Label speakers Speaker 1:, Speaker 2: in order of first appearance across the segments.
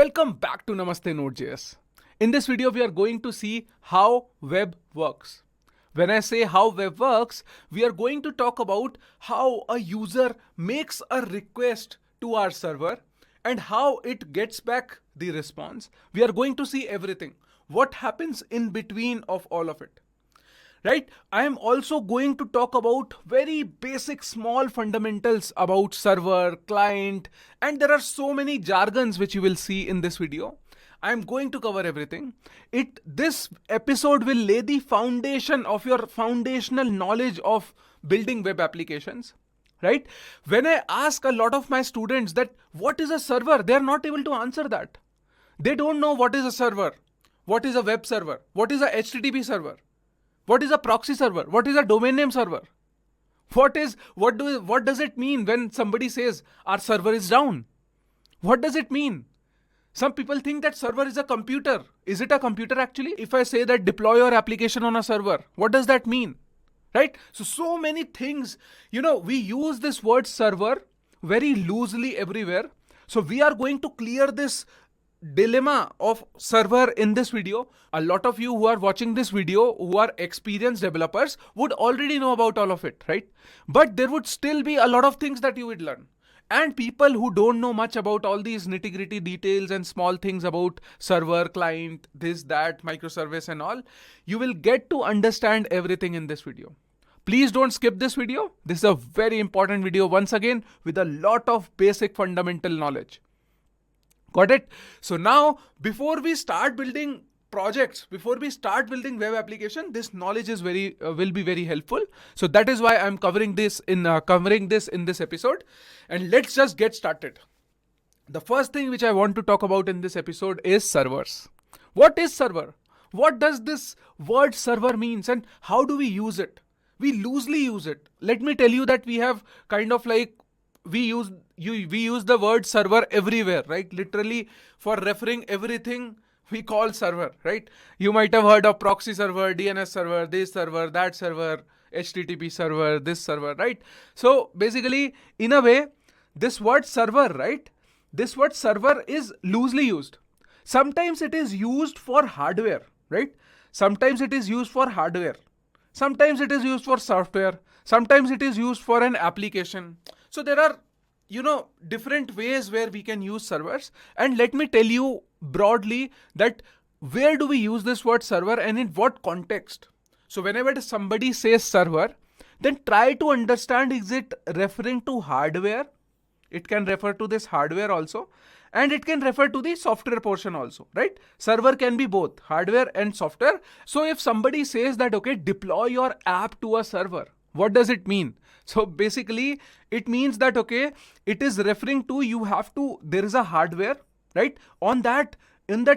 Speaker 1: Welcome back to Namaste Node.js. In this video, we are going to see how web works. When I say how web works, we are going to talk about how a user makes a request to our server and how it gets back the response. We are going to see everything. What happens in between of all of it. Right? I am also going to talk about very basic small fundamentals about server, client, and there are so many jargons which you will see in this video. I am going to cover everything. This episode will lay the foundation of your foundational knowledge of building web applications. Right? When I ask a lot of my students that what is a server, they are not able to answer that. They don't know what is a server, what is a web server, what is a HTTP server. What is a proxy server? What is a domain name server? What does it mean when somebody says our server is down? What does it mean? Some people think that server is a computer. Is it a computer actually? If I say that deploy your application on a server, what does that mean? Right? So many things, we use this word server very loosely everywhere. So we are going to clear this dilemma of server in this video. A lot of you who are watching this video who are experienced developers would already know about all of it, right? But there would still be a lot of things that you would learn. And people who don't know much about all these nitty-gritty details and small things about server, client, this, that, microservice and all, you will get to understand everything in this video. Please don't skip this video. This is a very important video once again with a lot of basic fundamental knowledge. Got it? So now, before we start building projects, before we start building web application, this knowledge is will be very helpful. So that is why I'm covering this in this episode. And let's just get started. The first thing which I want to talk about in this episode is servers. What is server? What does this word server means and how do we use it? We loosely use it. Let me tell you that we have kind of like we use the word server everywhere, right? Literally for referring everything we call server, right? You might have heard of proxy server, DNS server, this server, that server, HTTP server, this server, right? So basically, in a way, this word server, right? This word server is loosely used. Sometimes it is used for hardware, right? Sometimes it is used for hardware. Sometimes it is used for software. Sometimes it is used for an application. So there are, different ways where we can use servers. And let me tell you broadly that where do we use this word server and in what context? So whenever somebody says server, then try to understand, is it referring to hardware? It can refer to this hardware also. And it can refer to the software portion also, right? Server can be both hardware and software. So if somebody says that, okay, deploy your app to a server, what does it mean? So basically, it means that, okay, it is referring to there is a hardware, right? In that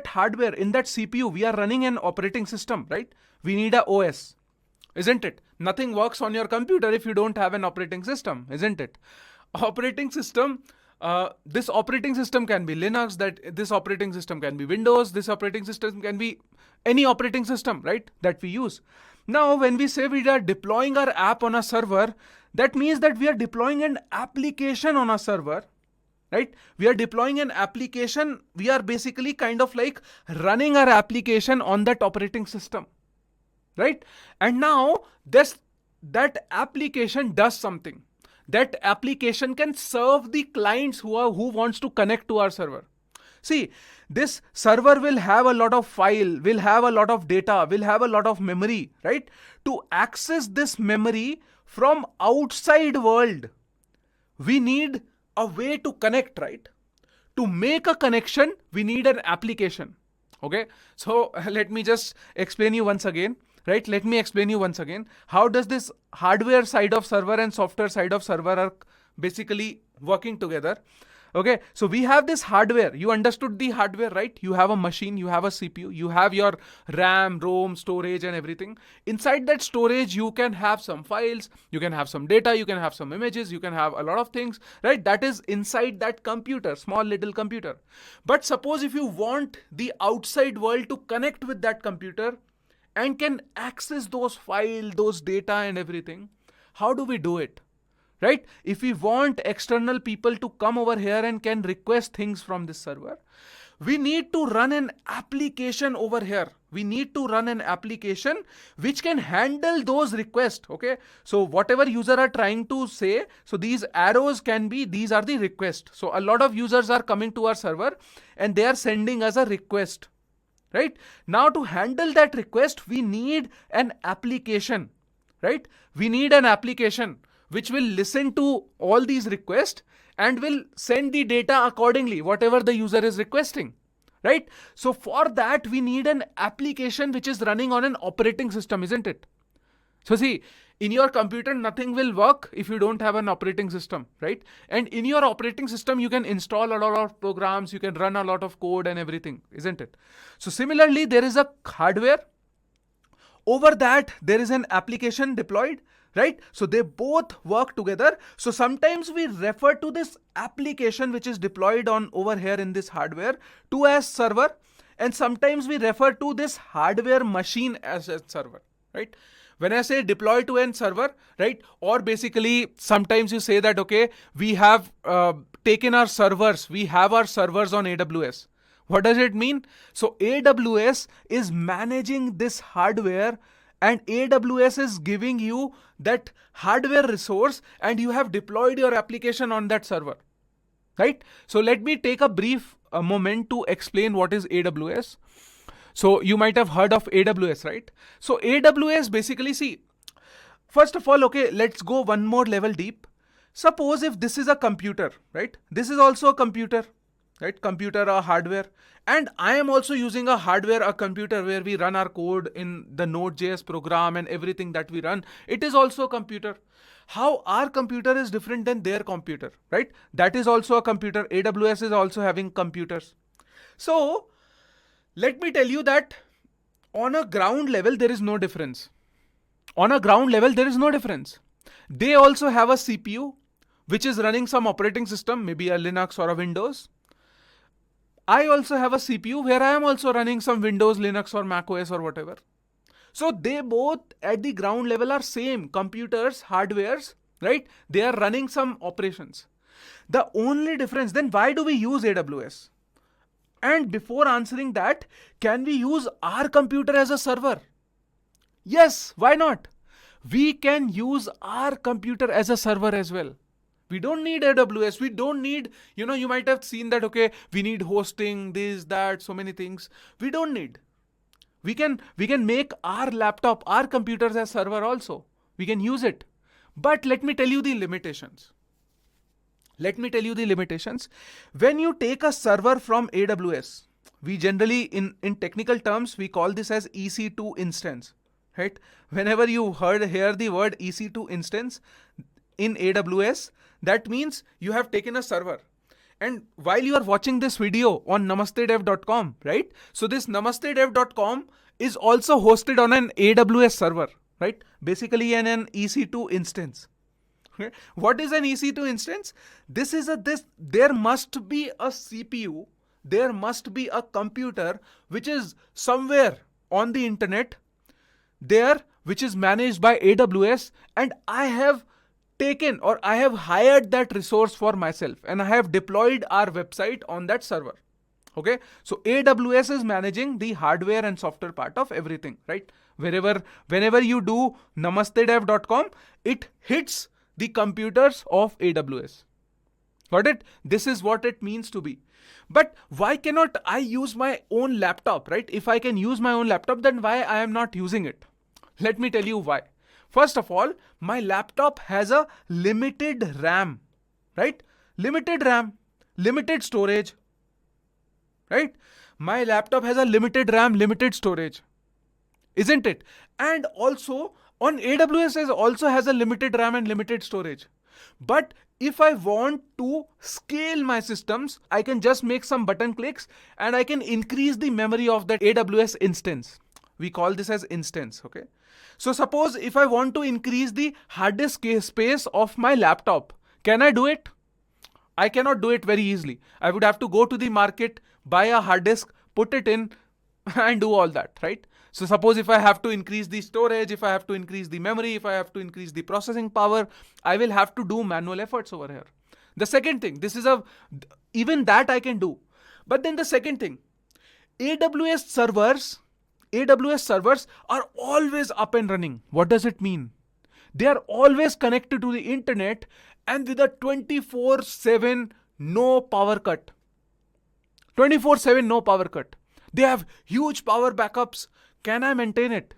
Speaker 1: hardware, in that CPU, we are running an operating system, right? We need a OS, isn't it? Nothing works on your computer if you don't have an operating system, isn't it? Operating system, this operating system can be Linux, this operating system can be Windows, this operating system can be any operating system, right? That we use. Now, when we say we are deploying our app on a server, that means that we are deploying an application on a server, right? We are deploying an application. We are basically kind of like running our application on that operating system, right? And now that application does something. That application can serve the clients who wants to connect to our server. See, this server will have a lot of file, will have a lot of data, will have a lot of memory, right? To access this memory from outside world, we need a way to connect, right? To make a connection, we need an application. Okay. So let me just explain you once again. Right? Let me explain you once again. How does this hardware side of server and software side of server are basically working together? Okay. So we have this hardware. You understood the hardware, right? You have a machine, you have a CPU, you have your RAM, ROM, storage and everything. Inside that storage, you can have some files, you can have some data, you can have some images, you can have a lot of things, right? That is inside that computer, small little computer. But suppose if you want the outside world to connect with that computer, and can access those files, those data and everything. How do we do it? Right? If we want external people to come over here and can request things from this server, we need to run an application over here. We need to run an application which can handle those requests. Okay. So whatever user are trying to say, so these arrows can be, these are the requests. So a lot of users are coming to our server and they are sending us a request. Right? Now to handle that request, we need an application. Right? We need an application which will listen to all these requests and will send the data accordingly, whatever the user is requesting. Right? So for that, we need an application which is running on an operating system, isn't it? So see, in your computer, nothing will work if you don't have an operating system, right? And in your operating system, you can install a lot of programs, you can run a lot of code and everything, isn't it? So similarly, there is a hardware. Over that, there is an application deployed, right? So they both work together. So sometimes we refer to this application which is deployed on over here in this hardware to as server. And sometimes we refer to this hardware machine as a server, right? When I say deploy to an server, right? Or basically, sometimes you say that, okay, we have taken our servers, we have our servers on AWS. What does it mean? So AWS is managing this hardware and AWS is giving you that hardware resource and you have deployed your application on that server, right? So let me take a brief moment to explain what is AWS. So you might have heard of AWS, right? So AWS basically, see, first of all, okay, let's go one more level deep. Suppose if this is a computer, right? This is also a computer, right? Computer or hardware. And I am also using a hardware, a computer where we run our code in the Node.js program and everything that we run. It is also a computer. How our computer is different than their computer, right? That is also a computer. AWS is also having computers. So let me tell you that on a ground level, there is no difference. On a ground level, there is no difference. They also have a CPU, which is running some operating system, maybe a Linux or a Windows. I also have a CPU where I am also running some Windows, Linux or Mac OS or whatever. So they both at the ground level are same computers, hardwares, right? They are running some operations. The only difference, then why do we use AWS? And before answering that, can we use our computer as a server? Yes, why not? We can use our computer as a server as well. We don't need AWS. We don't need, you might have seen that, okay, we need hosting, this, that, so many things. We don't need. We can make our laptop, our computers as server also. We can use it. But let me tell you the limitations. When you take a server from AWS, we generally, in technical terms, we call this as EC2 instance, right? Whenever you hear the word EC2 instance in AWS, that means you have taken a server. And while you are watching this video on namastedev.com, right? So this namastedev.com is also hosted on an AWS server, right? Basically an EC2 instance. What is an EC2 instance? There must be a CPU, there must be a computer which is somewhere on the internet there, which is managed by AWS, and I have taken or I have hired that resource for myself and I have deployed our website on that server. Okay, so AWS is managing the hardware and software part of everything, right? Whenever you do namastedev.com, it hits the computers of AWS. Got it? This is what it means to be. But why cannot I use my own laptop, right? If I can use my own laptop, then why I am not using it? Let me tell you why. First of all, my laptop has a limited RAM, right? Limited RAM, limited storage, right? My laptop has a limited RAM, limited storage, isn't it? And also on AWS also has a limited RAM and limited storage. But if I want to scale my systems, I can just make some button clicks and I can increase the memory of that AWS instance. We call this as instance, okay? So suppose if I want to increase the hard disk space of my laptop, can I do it? I cannot do it very easily. I would have to go to the market, buy a hard disk, put it in and do all that, right? So suppose if I have to increase the storage, if I have to increase the memory, if I have to increase the processing power, I will have to do manual efforts over here. The second thing, even that I can do. But then the second thing, AWS servers, AWS servers are always up and running. What does it mean? They are always connected to the internet and with a 24/7 no power cut. 24/7 no power cut. They have huge power backups. Can I maintain it?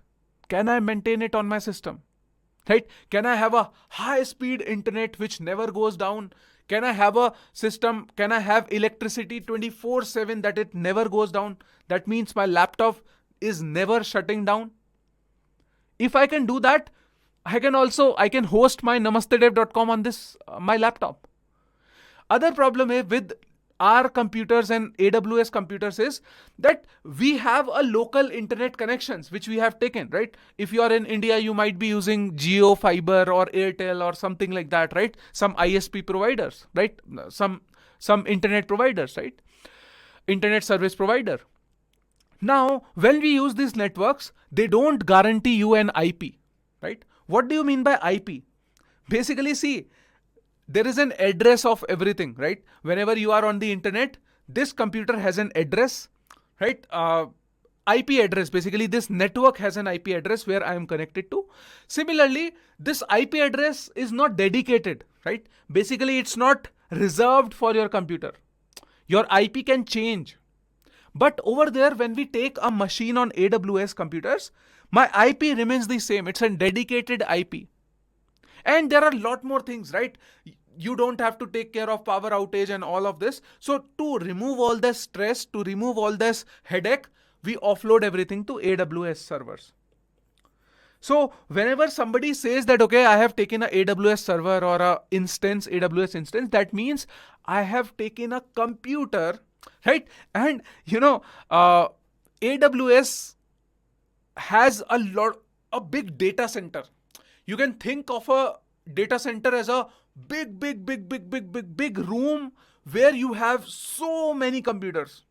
Speaker 1: Can I maintain it on my system? Right? Can I have a high speed internet which never goes down? Can I have a system? Can I have electricity 24/7 that it never goes down? That means my laptop is never shutting down. If I can do that, I can host my namastedev.com on this my laptop. Other problem with our computers and AWS computers is that we have a local internet connections which we have taken, right? If you are in India, you might be using Jio Fiber or Airtel or something like that, right? Some ISP providers, right? Some internet providers, right? Internet service provider. Now, when we use these networks, they don't guarantee you an IP, right? What do you mean by IP? Basically, see, there is an address of everything, right? Whenever you are on the internet, this computer has an address, right? IP address. Basically, this network has an IP address where I am connected to. Similarly, this IP address is not dedicated, right? Basically, it's not reserved for your computer. Your IP can change. But over there, when we take a machine on AWS computers, my IP remains the same. It's a dedicated IP. And there are a lot more things, right? You don't have to take care of power outage and all of this. So to remove all this stress, to remove all this headache, we offload everything to AWS servers. So whenever somebody says that, okay, I have taken a AWS server or a instance, AWS instance, that means I have taken a computer, right? And AWS has a big data center. You can think of a data center as a big room where you have so many computers.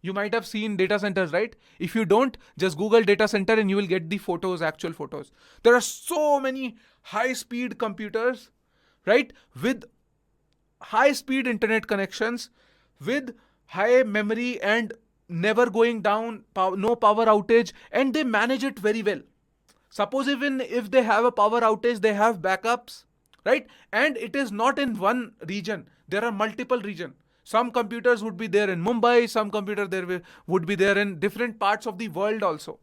Speaker 1: You might have seen data centers, right? If you don't, just Google data center and you will get the photos, actual photos. There are so many high-speed computers, right? With high-speed internet connections, with high memory and never going down, no power outage, and they manage it very well. Suppose even if they have a power outage, they have backups, right? And it is not in one region. There are multiple regions. Some computers would be there in Mumbai. Some computer there would be there in different parts of the world also.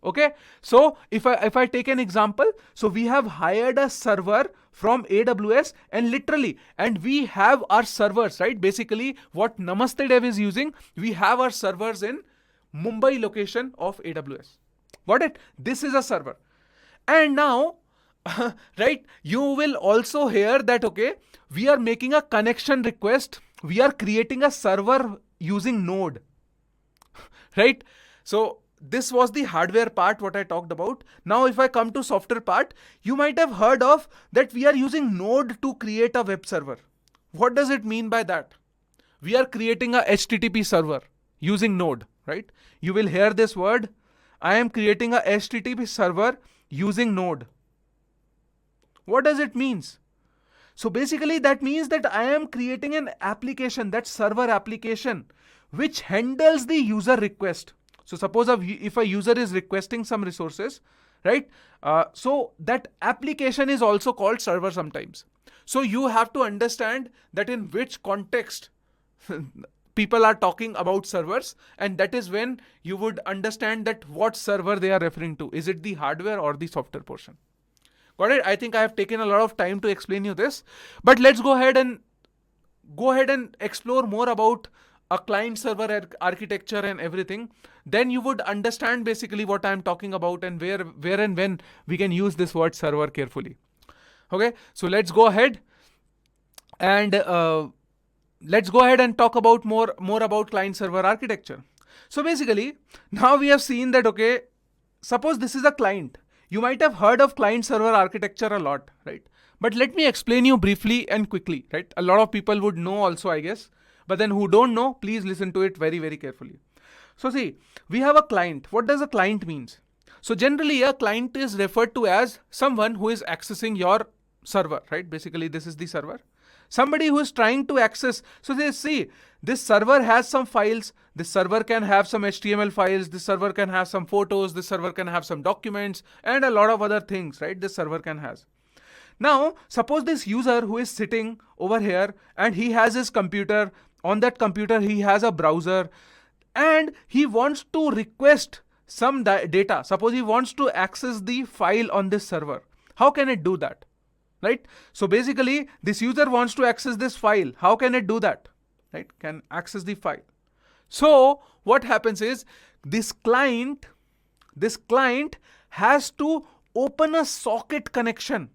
Speaker 1: Okay. So if I take an example, so we have hired a server from AWS and we have our servers, right? Basically what Namaste Dev is using, we have our servers in Mumbai location of AWS. Got it? This is a server. And now, right, you will also hear that, okay, we are making a connection request. We are creating a server using Node, right? So this was the hardware part, what I talked about. Now, if I come to software part, you might have heard of that we are using Node to create a web server. What does it mean by that? We are creating a HTTP server using Node, right? You will hear this word. I am creating a HTTP server using Node. What does it mean? So basically that means that I am creating an application, that server application, which handles the user request. So suppose if a user is requesting some resources, right? So that application is also called server sometimes. So you have to understand that in which context people are talking about servers, and that is when you would understand that what server they are referring to. Is it the hardware or the software portion? Got it? I think I have taken a lot of time to explain you this, but let's go ahead and explore more about a client server architecture and everything. Then you would understand basically what I'm talking about and where and when we can use this word server carefully. Okay, so let's go ahead and talk about more about client server architecture. So basically, now we have seen that, okay, suppose this is a client. You might have heard of client server architecture a lot, right? But let me explain you briefly and quickly, right? A lot of people would know also, I guess. But then who don't know, please listen to it very, very carefully. So see, we have a client. What does a client means? So generally a client is referred to as someone who is accessing your server, right? Basically this is the server. Somebody who is trying to access, so they see this server has some files, this server can have some HTML files, this server can have some photos, this server can have some documents, and a lot of other things, right? This server can have. Now, suppose this user who is sitting over here and he has his computer, on that computer he has a browser, and he wants to request some data. Suppose he wants to access the file on this server. How can it do that? Right? So basically, this user wants to access this file. How can it do that? Right? Can access the file. So what happens is this client has to open a socket connection.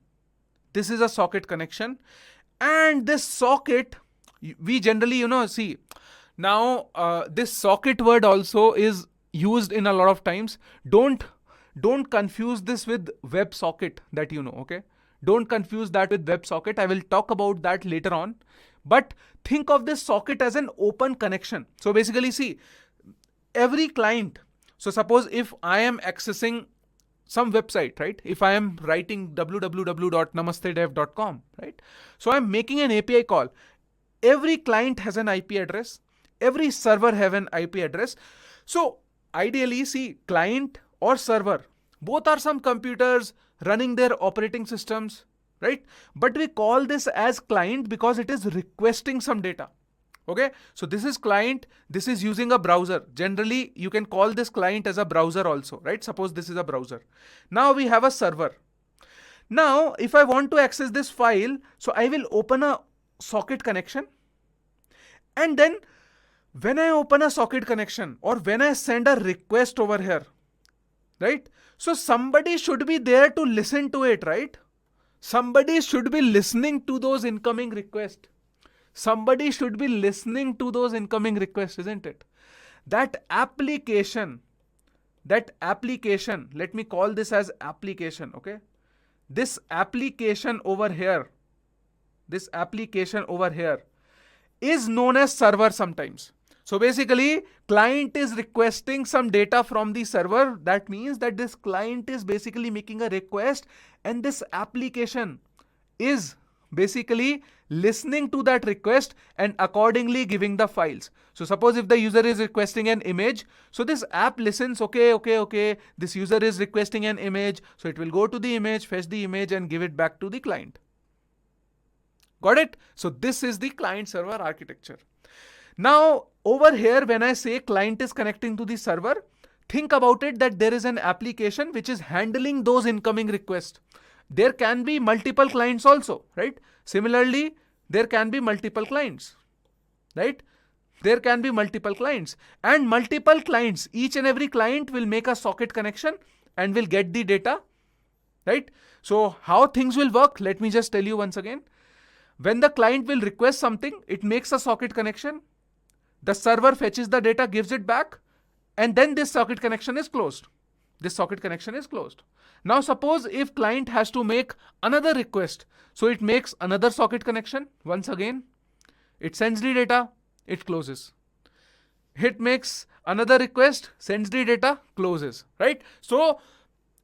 Speaker 1: This is a socket connection, and this socket, we generally, see, now this socket word also is used in a lot of times. Don't confuse this with WebSocket that you know, okay? Don't confuse that with WebSocket. I will talk about that later on. But think of this socket as an open connection. So basically, see, every client, so suppose if I am accessing some website, right? If I am writing www.namastedev.com, right? So I'm making an API call. Every client has an IP address. Every server have an IP address. So ideally, see, client or server, both are some computers running their operating systems, right? But we call this as client because it is requesting some data. Okay, so this is client, this is using a browser. Generally, you can call this client as a browser also, right? Suppose this is a browser. Now we have a server. Now, if I want to access this file, so I will open a socket connection. And then when I open a socket connection or when I send a request over here, right? So somebody should be there to listen to it, right? Somebody should be listening to those incoming requests. Somebody should be listening to those incoming requests, isn't it? That application, let me call this as application, okay? This application over here is known as server sometimes. So basically, client is requesting some data from the server. That means that this client is basically making a request, and this application is basically listening to that request and accordingly giving the files. So suppose if the user is requesting an image, so this app listens, okay, this user is requesting an image, so it will go to the image, fetch the image and give it back to the client. Got it? So this is the client server architecture. Now over here, when I say client is connecting to the server, think about it that there is an application which is handling those incoming requests. There can be multiple clients also, right? Similarly, there can be multiple clients, right? There can be multiple clients, and multiple clients, each and every client will make a socket connection and will get the data, right? So how things will work, let me just tell you once again. When the client will request something, it makes a socket connection. The server fetches the data, gives it back, and then this socket connection is closed. Now suppose if client has to make another request, so it makes another socket connection. Once again, it sends the data, it closes. It makes another request, sends the data, closes, right? So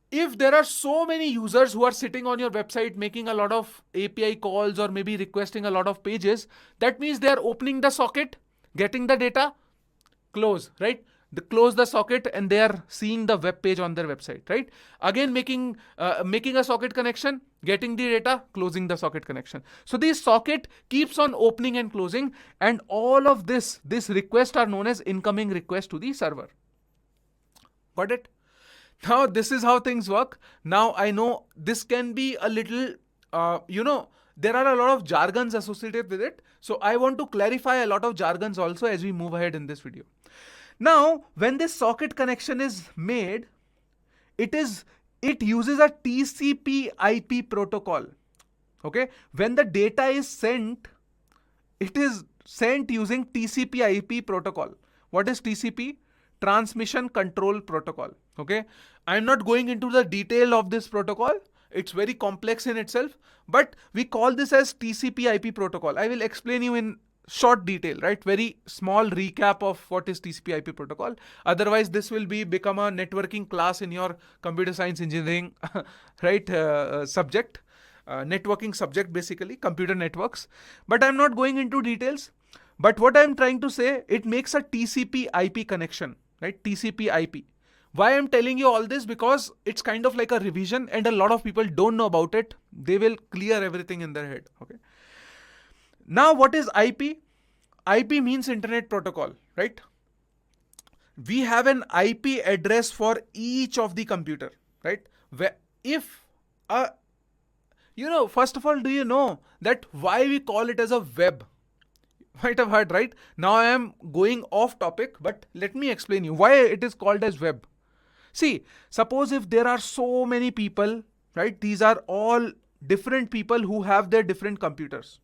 Speaker 1: if there are so many users who are sitting on your website making a lot of API calls or maybe requesting a lot of pages, that means they are opening the socket, getting the data, close, right? They close the socket and they are seeing the web page on their website, right? Again, making a socket connection, getting the data, closing the socket connection. So this socket keeps on opening and closing, and all of this requests are known as incoming request to the server. Got it? Now this is how things work. Now I know this can be a little, there are a lot of jargons associated with it. So I want to clarify a lot of jargons also as we move ahead in this video. Now, when this socket connection is made, it uses a TCP/IP protocol. Okay, when the data is sent, it is sent using TCP/IP protocol. What is TCP? Transmission Control Protocol. Okay, I'm not going into the detail of this protocol. It's very complex in itself, but we call this as TCP/IP protocol. I will explain you in short detail, right? Very small recap of what is TCP/IP protocol. Otherwise, this will become a networking class in your computer science engineering, right, subject. networking subject, basically computer networks, but I'm not going into details. But what I'm trying to say, it makes a TCP IP connection, right? TCP IP. Why I'm telling you all this? Because it's kind of like a revision and a lot of people don't know about it. They will clear everything in their head. Okay. Now, what is IP? IP means internet protocol, right? We have an IP address for each of the computer, right? Where if first of all, do you know that why we call it as a web? Might have heard, right? Now I am going off topic, but let me explain you why it is called as web. See, suppose if there are so many people, right? These are all different people who have their different computers.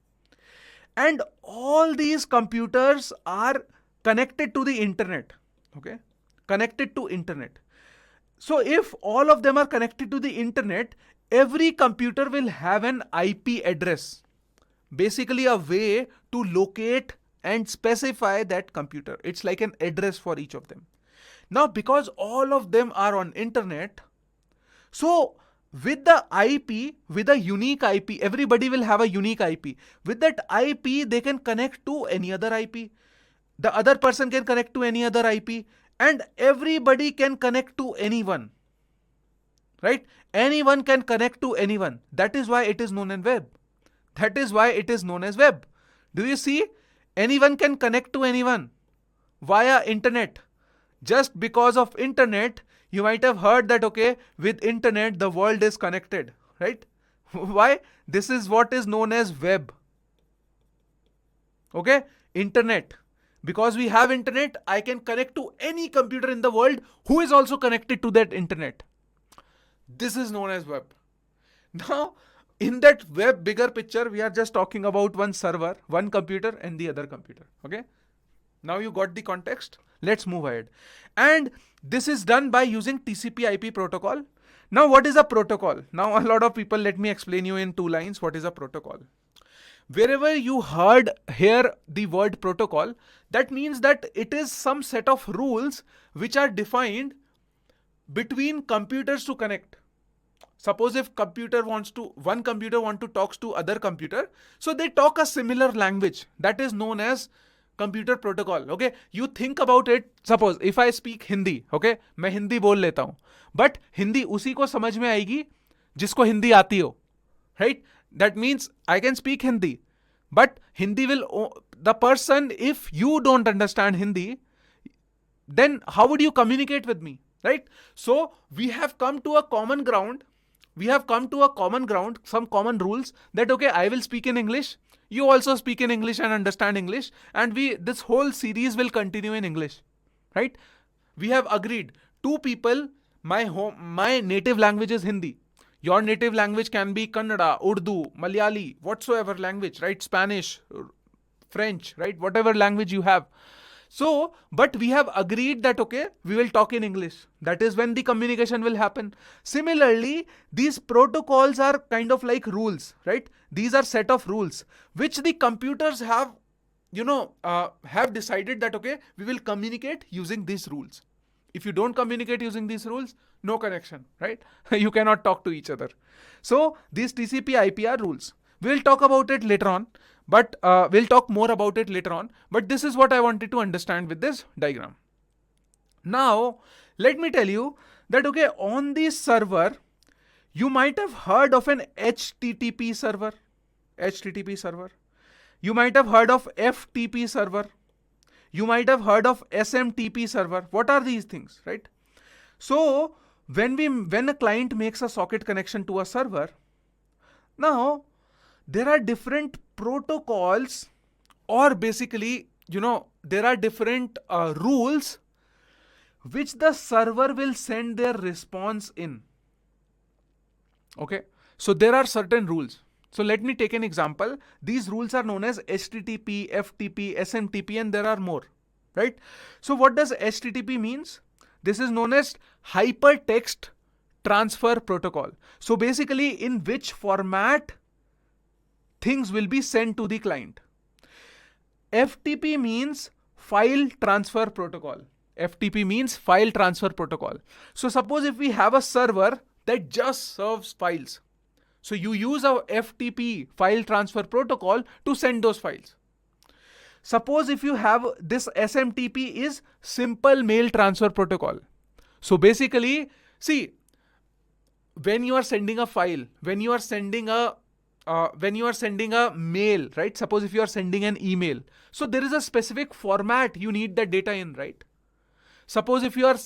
Speaker 1: And all these computers are connected to the internet, okay? Connected to internet. So if all of them are connected to the internet, every computer will have an IP address. Basically a way to locate and specify that computer. It's like an address for each of them. Now, because all of them are on internet, so with the IP, with a unique IP, everybody will have a unique IP. With that IP, they can connect to any other IP. The other person can connect to any other IP, and everybody can connect to anyone. Right? Anyone can connect to anyone. That is why it is known as web. That is why it is known as web. Do you see? Anyone can connect to anyone via internet. Just because of internet, you might have heard that, okay, with internet, the world is connected, right? Why? This is what is known as web. Okay? Internet. Because we have internet, I can connect to any computer in the world who is also connected to that internet. This is known as web. Now, in that web bigger picture, we are just talking about one server, one computer and the other computer. Okay? Now you got the context. Let's move ahead. And this is done by using TCP IP protocol. Now what is a protocol? Now a lot of people, let me explain you in 2 lines what is a protocol. Wherever you hear the word protocol, that means that it is some set of rules which are defined between computers to connect. Suppose if one computer wants to talk to other computer, so they talk a similar language. That is known as computer protocol. Okay, you think about it. Suppose if I speak Hindi, okay, मैं हिंदी बोल लेता हूँ, but Hindi उसी को समझ में आएगी जिसको हिंदी आती हो, right? That means I can speak Hindi, but Hindi the person, if you don't understand Hindi, then how would you communicate with me, right? So we have come to a common ground. Some common rules that, okay, I will speak in English. You also speak in English and understand English. And this whole series will continue in English, right? We have agreed. 2 people, my native language is Hindi. Your native language can be Kannada, Urdu, Malayali, whatsoever language, right? Spanish, French, right? Whatever language you have. So, but we have agreed that, okay, we will talk in English. That is when the communication will happen. Similarly, these protocols are kind of like rules, right? These are set of rules which the computers have, have decided that, okay, we will communicate using these rules. If you don't communicate using these rules, no connection, right? You cannot talk to each other. So these TCP IP are rules. We'll talk about it later on. But we'll talk more about it later on. But this is what I wanted to understand with this diagram. Now, let me tell you that, okay, on this server, you might have heard of an HTTP server. You might have heard of FTP server. You might have heard of SMTP server. What are these things, right? So, when a client makes a socket connection to a server, now, there are different protocols, or basically, there are different rules which the server will send their response in. Okay, so there are certain rules. So let me take an example. These rules are known as HTTP, FTP, SMTP, and there are more, right? So what does HTTP means? This is known as hypertext transfer protocol. So basically, in which format things will be sent to the client. FTP means file transfer protocol. FTP means file transfer protocol. So suppose if we have a server that just serves files. So you use a FTP, file transfer protocol, to send those files. Suppose if you have this SMTP is simple mail transfer protocol. So basically, see, when you are sending a file, when you are sending a mail, right? Suppose if you are sending an email, so there is a specific format you need that data in, right? Suppose if you are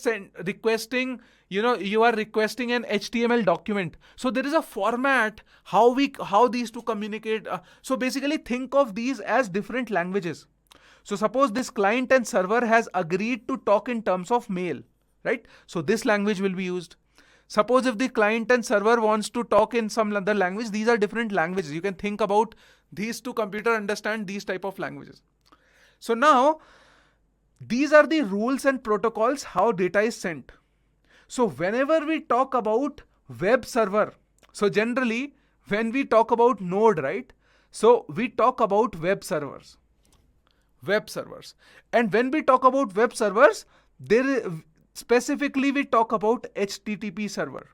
Speaker 1: requesting an HTML document, so there is a format how these two communicate. So basically think of these as different languages. So suppose this client and server has agreed to talk in terms of mail, right? So this language will be used. Suppose if the client and server wants to talk in some other language, these are different languages. You can think about these two computer understand these type of languages. So now, these are the rules and protocols how data is sent. So whenever we talk about web server, so generally when we talk about node, right? So we talk about web servers. And when we talk about web servers, specifically we talk about HTTP server,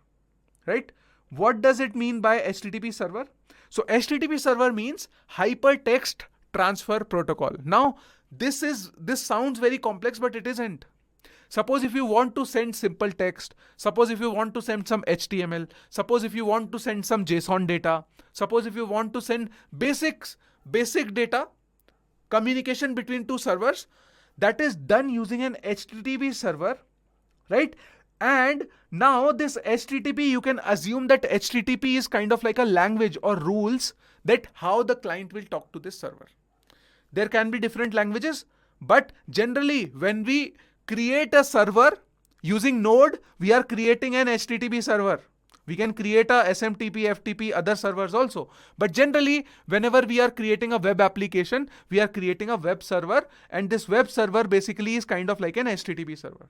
Speaker 1: right? What does it mean by HTTP server? So HTTP server means hypertext transfer protocol. Now, this sounds very complex, but it isn't. Suppose if you want to send simple text, suppose if you want to send some HTML, suppose if you want to send some JSON data, suppose if you want to send basic data, communication between two servers, that is done using an HTTP server, right? And now this HTTP, you can assume that HTTP is kind of like a language or rules that how the client will talk to this server. There can be different languages, but generally when we create a server using Node, we are creating an HTTP server. We can create a SMTP, FTP, other servers also. But generally, whenever we are creating a web application, we are creating a web server, and this web server basically is kind of like an HTTP server.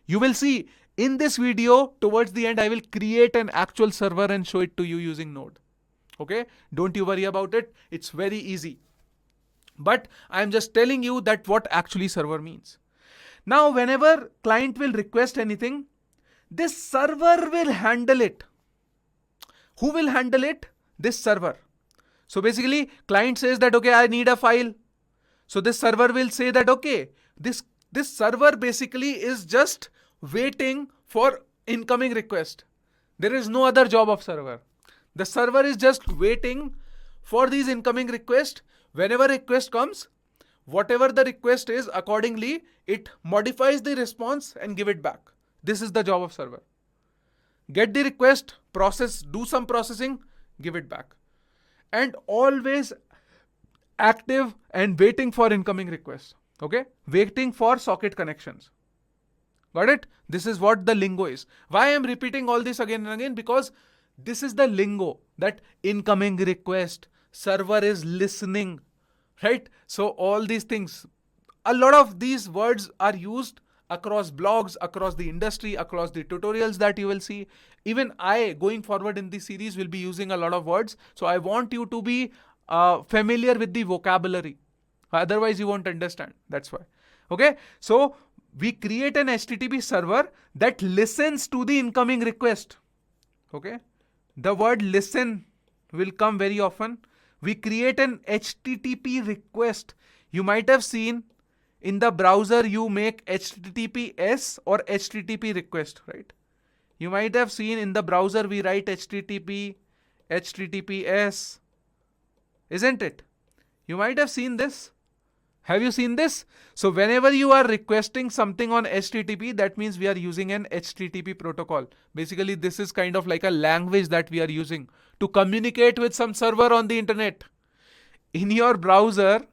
Speaker 1: You will see in this video, towards the end, I will create an actual server and show it to you using Node. Okay? Don't you worry about it. It's very easy. But I'm just telling you that what actually server means. Now, whenever client will request anything, this server will handle it. Who will handle it? This server. So basically, client says that, okay, I need a file. So this server will say that, okay, this server basically is just waiting for incoming request. There is no other job of server. The server is just waiting for these incoming requests. Whenever request comes, whatever the request is, accordingly, it modifies the response and give it back. This is the job of server. Get the request, process, do some processing, give it back. And always active and waiting for incoming requests. Okay? Waiting for socket connections. Got it? This is what the lingo is. Why I am repeating all this again and again? Because this is the lingo, that incoming request, server is listening, right? So all these things, a lot of these words are used across blogs, across the industry, across the tutorials that you will see. Even I, going forward in this series, will be using a lot of words. So I want you to be familiar with the vocabulary. Otherwise, you won't understand. That's why. Okay. So we create an HTTP server that listens to the incoming request. Okay. The word listen will come very often. We create an HTTP request. You might have seen in the browser you make HTTPS or HTTP request, right? You might have seen in the browser we write HTTP, HTTPS, isn't it? You might have seen this. Have you seen this? So whenever you are requesting something on HTTP, that means we are using an HTTP protocol. Basically, this is kind of like a language that we are using to communicate with some server on the internet. In your browser,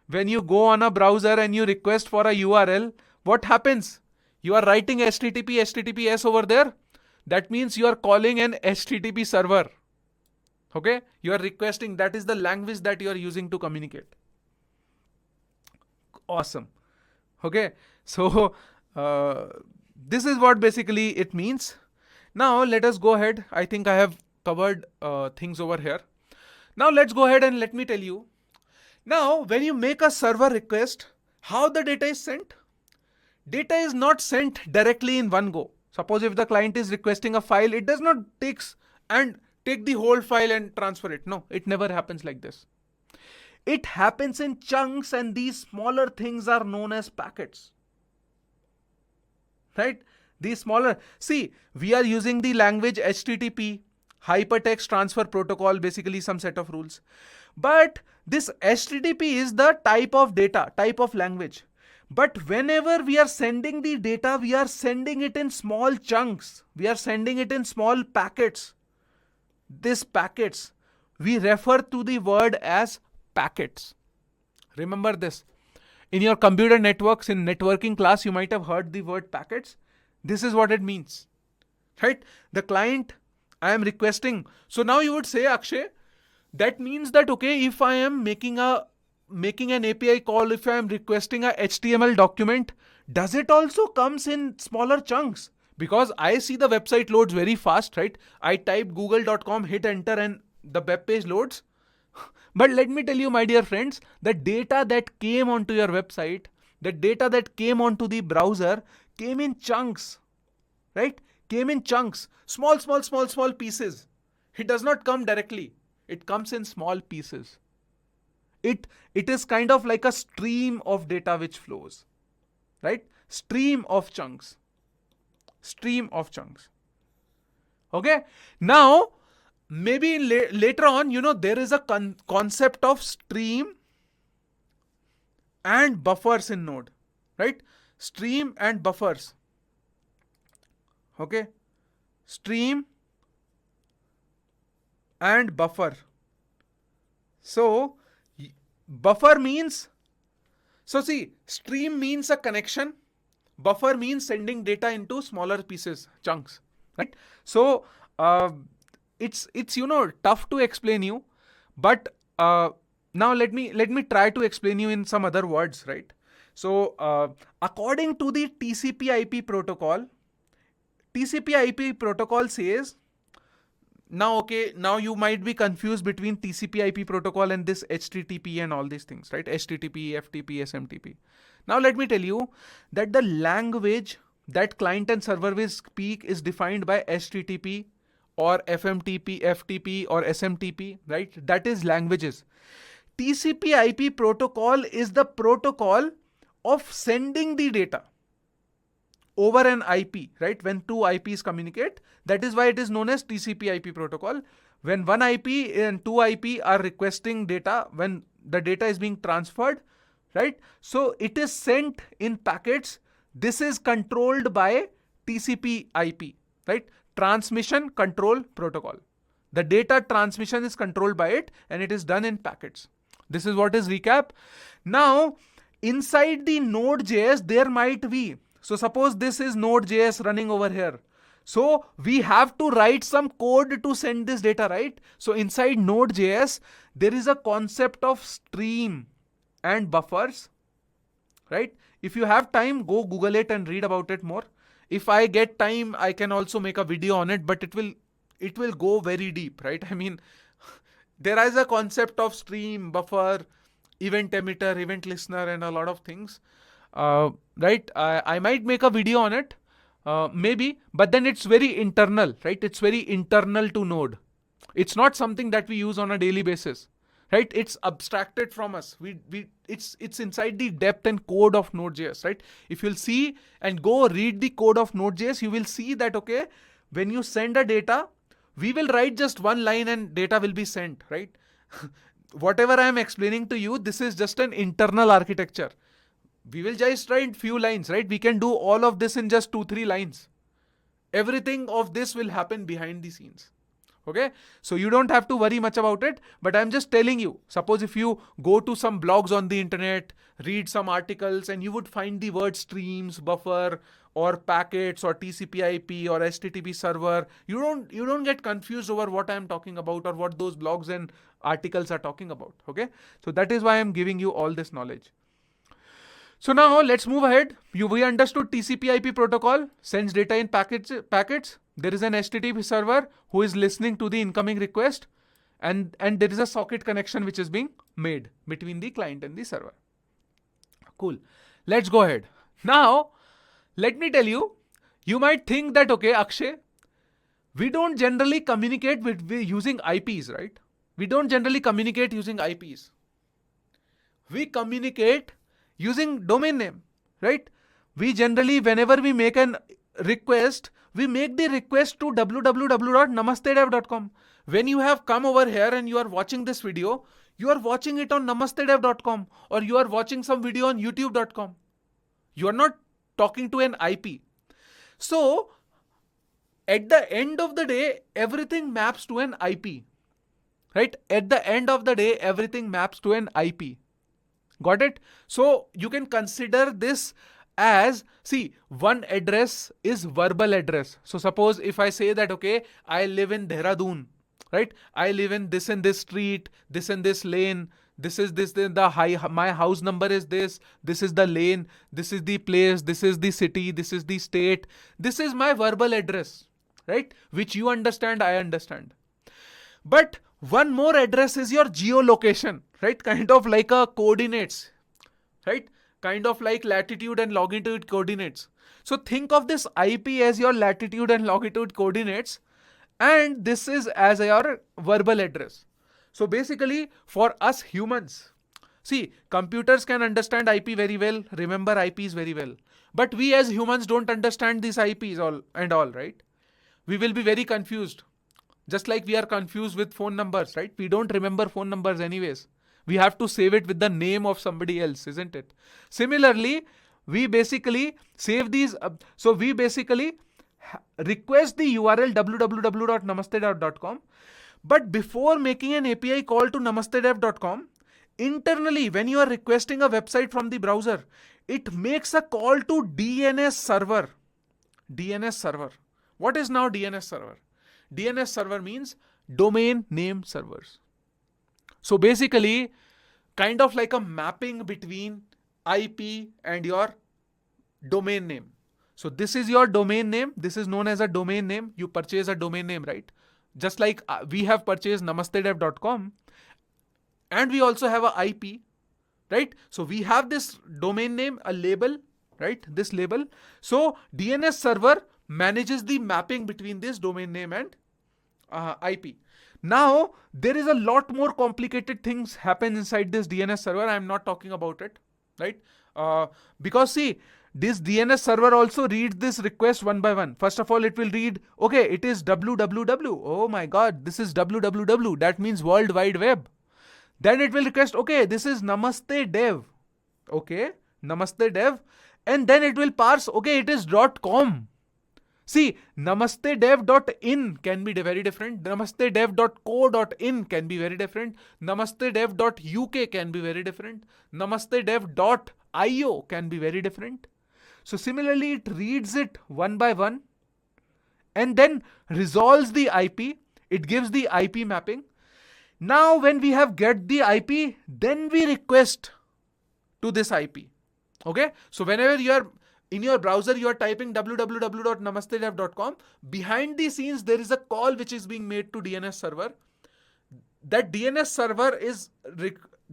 Speaker 1: when you go on a browser and you request for a URL, what happens? You are writing HTTP, HTTPS over there. That means you are calling an HTTP server. Okay? You are requesting. That is the language that you are using to communicate. Awesome. Okay. So, this is what basically it means. Now, let us go ahead. I think I have covered things over here. Now, let's go ahead and let me tell you. Now, when you make a server request, how the data is sent? Data is not sent directly in one go. Suppose if the client is requesting a file, it does not take and take the whole file and transfer it. No, it never happens like this. It happens in chunks, and these smaller things are known as packets. Right? These smaller, see, we are using the language HTTP, Hypertext Transfer Protocol, basically some set of rules. But this HTTP is the type of data, type of language. But whenever we are sending the data, we are sending it in small chunks. We are sending it in small packets. These packets, we refer to the word as packets. Remember this. In your computer networks, in networking class, you might have heard the word packets. This is what it means. Right? The client, I am requesting. So now you would say, Akshay, that means that, okay, if I am making an API call, if I am requesting a HTML document, does it also comes in smaller chunks? Because I see the website loads very fast, right? I type google.com, hit enter, and the web page loads. But let me tell you, my dear friends, the data that came onto your website, the data that came onto the browser came in chunks, right? Came in chunks, small pieces. It does not come directly. It comes in small pieces. It is kind of like a stream of data which flows, right? Stream of chunks. Okay. Now, maybe later on, there is a concept of stream and buffers in Node, right? Stream and buffers. Okay. Stream and buffer. So, buffer means, stream means a connection. Buffer means sending data into smaller pieces, chunks, right? So, it's tough to explain you, but now let me try to explain you in some other words, right? So, according to the TCP/IP protocol, TCP/IP protocol says, now you might be confused between TCP/IP protocol and this HTTP and all these things, right? HTTP, FTP, SMTP. Now let me tell you that the language that client and server will speak is defined by HTTP or FMTP, FTP or SMTP, right? That is languages. TCP/IP protocol is the protocol of sending the data over an IP, right? When two IPs communicate, that is why it is known as TCP/IP protocol. When one IP and two IP are requesting data, when the data is being transferred, right? So it is sent in packets. This is controlled by TCP/IP, right? Transmission Control Protocol. The data transmission is controlled by it, and it is done in packets. This is what is recap. Now, inside the Node.js, there might be, so suppose this is Node.js running over here. So we have to write some code to send this data, right? So inside Node.js, there is a concept of stream and buffers, right? If you have time, go Google it and read about it more. If I get time, I can also make a video on it, but it will go very deep, right? I mean, there is a concept of stream, buffer, event emitter, event listener, and a lot of things. Right? I might make a video on it, maybe, but then it's very internal, right? It's very internal to Node. It's not something that we use on a daily basis, right? It's abstracted from us. It's inside the depth and code of Node.js, right? If you'll see and go read the code of Node.js, you will see that, okay, when you send a data, we will write just one line and data will be sent, right? Whatever I am explaining to you, this is just an internal architecture. We will just write few lines, right? We can do all of this in just 2-3 lines. Everything of this will happen behind the scenes. Okay, so you don't have to worry much about it, but I'm just telling you, suppose if you go to some blogs on the internet, read some articles, and you would find the word streams, buffer, or packets, or TCP/IP, or HTTP server, you don't get confused over what I'm talking about or what those blogs and articles are talking about. Okay, so that is why I'm giving you all this knowledge. So now let's move ahead. We understood TCP/IP protocol sends data in packets. There is an HTTP server who is listening to the incoming request, and there is a socket connection which is being made between the client and the server. Cool. Let's go ahead. Now, let me tell you, you might think that, okay, Akshay, We don't generally communicate with using IPs, right? We don't generally communicate using IPs. We communicate using domain name, right? We generally, whenever we make an request, we make the request to www.namastedev.com. When you have come over here and you are watching this video, you are watching it on namastedev.com, or you are watching some video on youtube.com. You are not talking to an IP. So at the end of the day, everything maps to an IP, right? At the end of the day, everything maps to an IP. Got it? So you can consider this as, see, one address is verbal address. So suppose if I say that, okay, I live in Dehradun, right? I live in this and this street, this and this lane, this is this, my house number is this is the lane, this is the place, this is the city, this is the state. This is my verbal address, right? Which you understand, I understand. But one more address is your geolocation, right? Kind of like a coordinates, right? Kind of like latitude and longitude coordinates. So think of this IP as your latitude and longitude coordinates, and this is as your verbal address. So basically, for us humans, see, computers can understand IP very well, remember IPs very well. But we as humans don't understand these IPs all, right? We will be very confused. Just like we are confused with phone numbers, right? We don't remember phone numbers anyways. We have to save it with the name of somebody else, isn't it? Similarly, we basically save these. So we basically request the URL www.namastedev.com. But before making an API call to namastedev.com, internally, when you are requesting a website from the browser, it makes a call to DNS server. DNS server. What is now DNS server? DNS server means domain name servers. So basically, kind of like a mapping between IP and your domain name. So this is your domain name. This is known as a domain name. You purchase a domain name, right? Just like we have purchased namastedev.com, and we also have a IP, right? So we have this domain name, a label, right? This label. So DNS server manages the mapping between this domain name and IP. Now, there is a lot more complicated things happen inside this DNS server. I am not talking about it, right? Because see, this DNS server also reads this request one by one. First of all, it will read, okay, it is www. Oh my God, this is www. That means World Wide Web. Then it will request, okay, this is Namaste Dev. Okay, Namaste Dev. And then it will parse, okay, it is .com. See, namastedev.in can be very different. Namastedev.co.in can be very different. Namastedev.uk can be very different. Namastedev.io can be very different. So similarly, it reads it one by one and then resolves the IP. It gives the IP mapping. Now, when we have get the IP, then we request to this IP. Okay. So whenever you are in your browser, you are typing www.namastedev.com. Behind the scenes, there is a call which is being made to DNS server. That DNS server is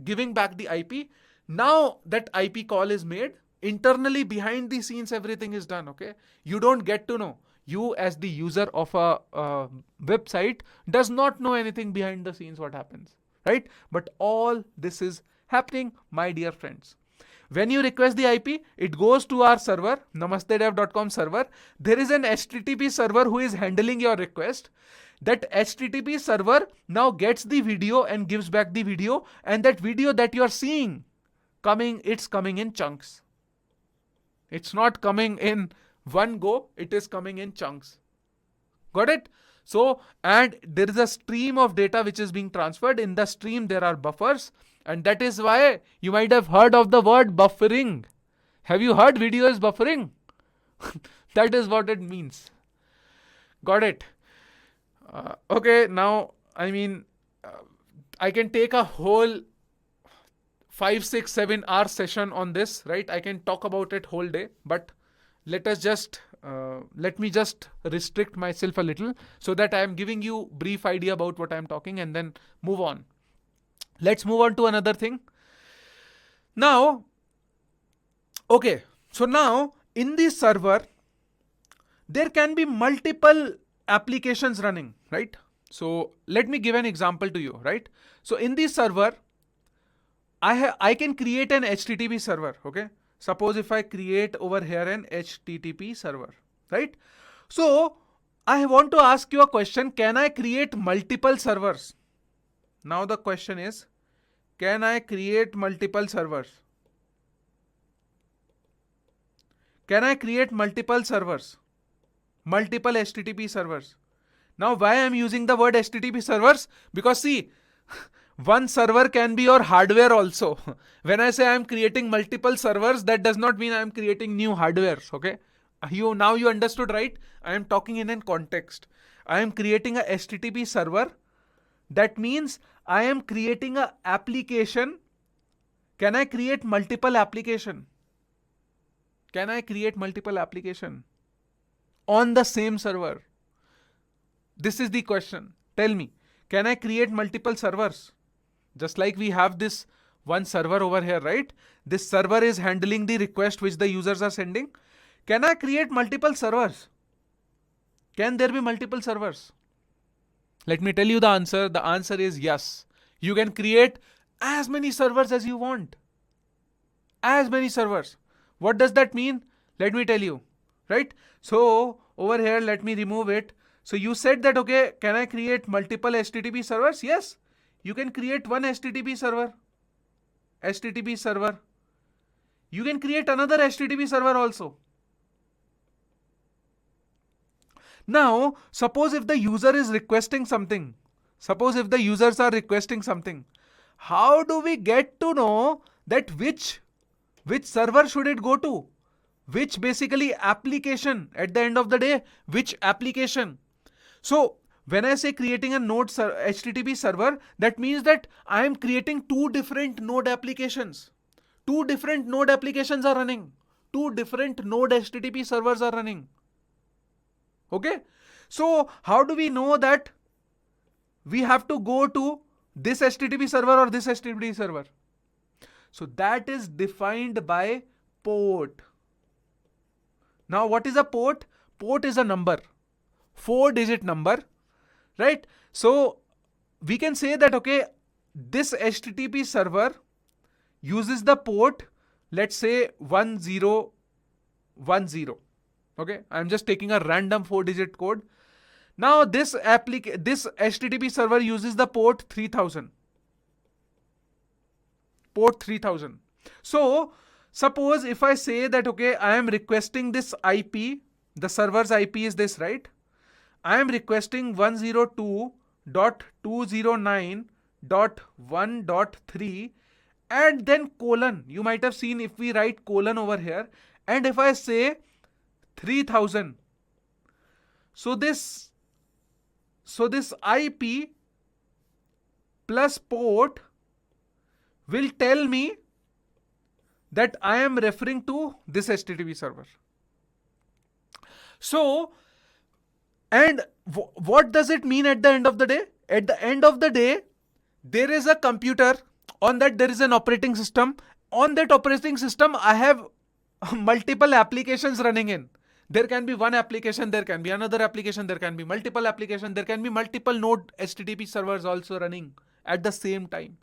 Speaker 1: giving back the IP. Now that IP call is made. Internally, behind the scenes, everything is done. Okay, you don't get to know. You as the user of a website does not know anything behind the scenes what happens, right? But all this is happening, my dear friends. When you request the IP, it goes to our server, namastedev.com server. There is an HTTP server who is handling your request. That HTTP server now gets the video and gives back the video. And that video that you are seeing it's coming in chunks. It's not coming in one go. It is coming in chunks. Got it? So, and there is a stream of data which is being transferred. In the stream, there are buffers. And that is why you might have heard of the word buffering. Have you heard video is buffering? That is what it means. Got it? Okay, now, I mean, I can take a whole 5, 6, 7 hour session on this, right? I can talk about it whole day, but let me just restrict myself a little so that I am giving you brief idea about what I am talking and then move on. Let's move on to another thing. Now, okay, so now in this server, there can be multiple applications running, right? So let me give an example to you, right? So in this server, I can create an HTTP server, okay? Suppose if I create over here an HTTP server, right? So I want to ask you a question. Can I create multiple servers? Now the question is, can I create multiple servers? Can I create multiple servers? Multiple HTTP servers. Now why I am using the word HTTP servers? Because see, one server can be your hardware also. When I say I am creating multiple servers, that does not mean I am creating new hardwares, okay? Now you understood, right? I am talking in a context. I am creating a HTTP server. That means I am creating a application. Can I create multiple application? Can I create multiple application on the same server? This is the question. Tell me, can I create multiple servers? Just like we have this one server over here, right? This server is handling the request which the users are sending. Can I create multiple servers? Can there be multiple servers? Let me tell you the answer. The answer is yes. You can create as many servers as you want. As many servers. What does that mean? Let me tell you, right? So over here, let me remove it. So you said that, okay, can I create multiple HTTP servers? Yes. You can create one HTTP server. HTTP server. You can create another HTTP server also. Now, suppose if the user is requesting something. Suppose if the users are requesting something. How do we get to know that which server should it go to? Which basically application at the end of the day? Which application? So when I say creating a node HTTP server, that means that I am creating two different node applications. Two different node applications are running. Two different node HTTP servers are running. Okay. So how do we know that we have to go to this HTTP server or this HTTP server? So that is defined by port. Now what is a port? Port is a number. 4-digit number, right? So we can say that, okay, this HTTP server uses the port, let's say 1010. Okay, I'm just taking a random 4-digit code. Now this HTTP server uses the port 3000. Port 3000. So suppose if I say that, okay, I am requesting this IP, the server's IP is this, right? I am requesting 102.209.1.3 and then colon. You might have seen if we write colon over here, and if I say 3000. So this IP plus port will tell me that I am referring to this HTTP server. So, and what does it mean at the end of the day? At the end of the day, there is a computer. On that there is an operating system. On that operating system, I have multiple applications running in. There can be one application, there can be another application, there can be multiple applications, there can be multiple node HTTP servers also running at the same time.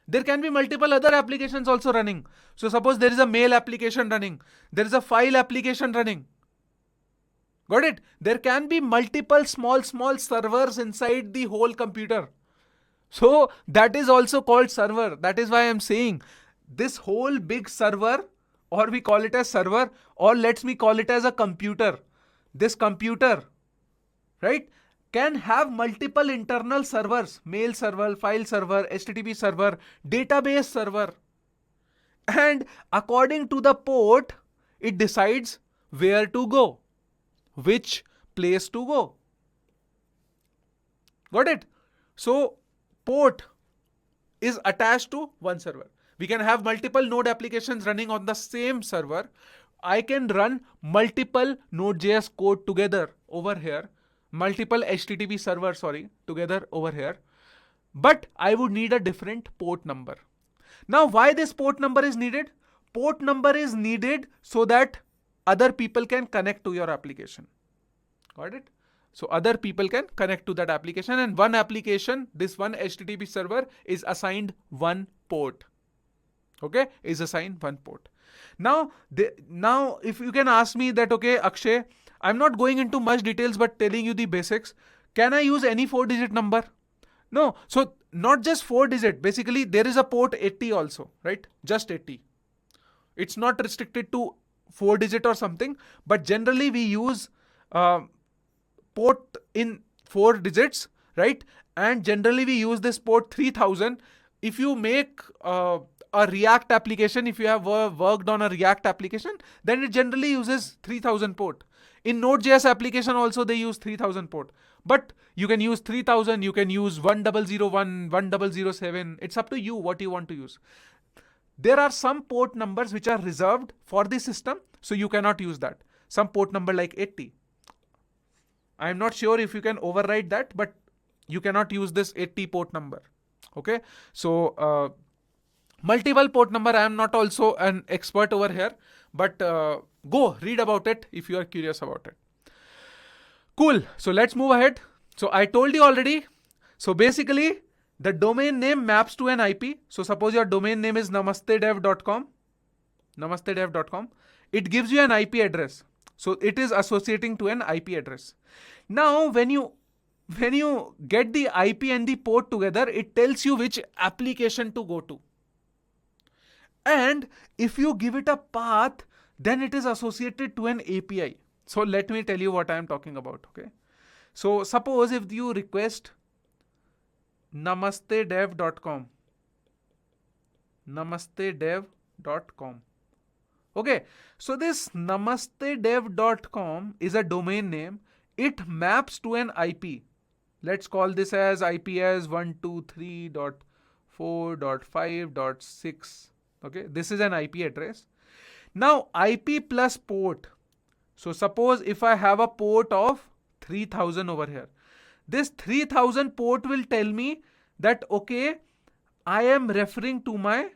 Speaker 1: There can be multiple other applications also running. So suppose there is a mail application running, there is a file application running. Got it? There can be multiple small servers inside the whole computer. So that is also called server. That is why I am saying this whole big server, or we call it as server, or let me call it as a computer. This computer, right, can have multiple internal servers: mail server, file server, HTTP server, database server. And according to the port, it decides where to go, which place to go. Got it? So port is attached to one server. We can have multiple node applications running on the same server. I can run multiple Node.js code together over here, multiple HTTP servers, together over here. But I would need a different port number. Now, why this port number is needed? Port number is needed so that other people can connect to your application. Got it? So other people can connect to that application, and one application, this one HTTP server is assigned one port. Okay, is assigned one port. Now if you can ask me that, okay, Akshay, I'm not going into much details but telling you the basics. Can I use any 4-digit number? No. So not just 4-digit. Basically, there is a port 80 also, right? Just 80. It's not restricted to 4-digit or something, but generally we use port in 4 digits, right? And generally we use this port 3000. If you make a React application, if you have worked on a React application, then it generally uses 3000 port. In Node.js application also they use 3000 port. But you can use 3000, you can use 1001, 1007. It's up to you what you want to use. There are some port numbers which are reserved for the system, so you cannot use that. Some port number like 80. I'm not sure if you can override that, but you cannot use this 80 port number. Okay, so multiple port number, I am not also an expert over here, but go read about it if you are curious about it. Cool. So let's move ahead. So I told you already. So basically, the domain name maps to an IP. So suppose your domain name is namastedev.com. Namastedev.com. It gives you an IP address. So it is associating to an IP address. Now, when you get the IP and the port together, it tells you which application to go to. And if you give it a path, then it is associated to an API. So let me tell you what I am talking about. Okay. So suppose if you request namastedev.com. Namastedev.com. Okay. So this namastedev.com is a domain name. It maps to an IP. Let's call this as IP as 123.4.5.6. Okay. This is an IP address. Now IP plus port. So suppose if I have a port of 3000 over here, this 3000 port will tell me that, okay, I am referring to my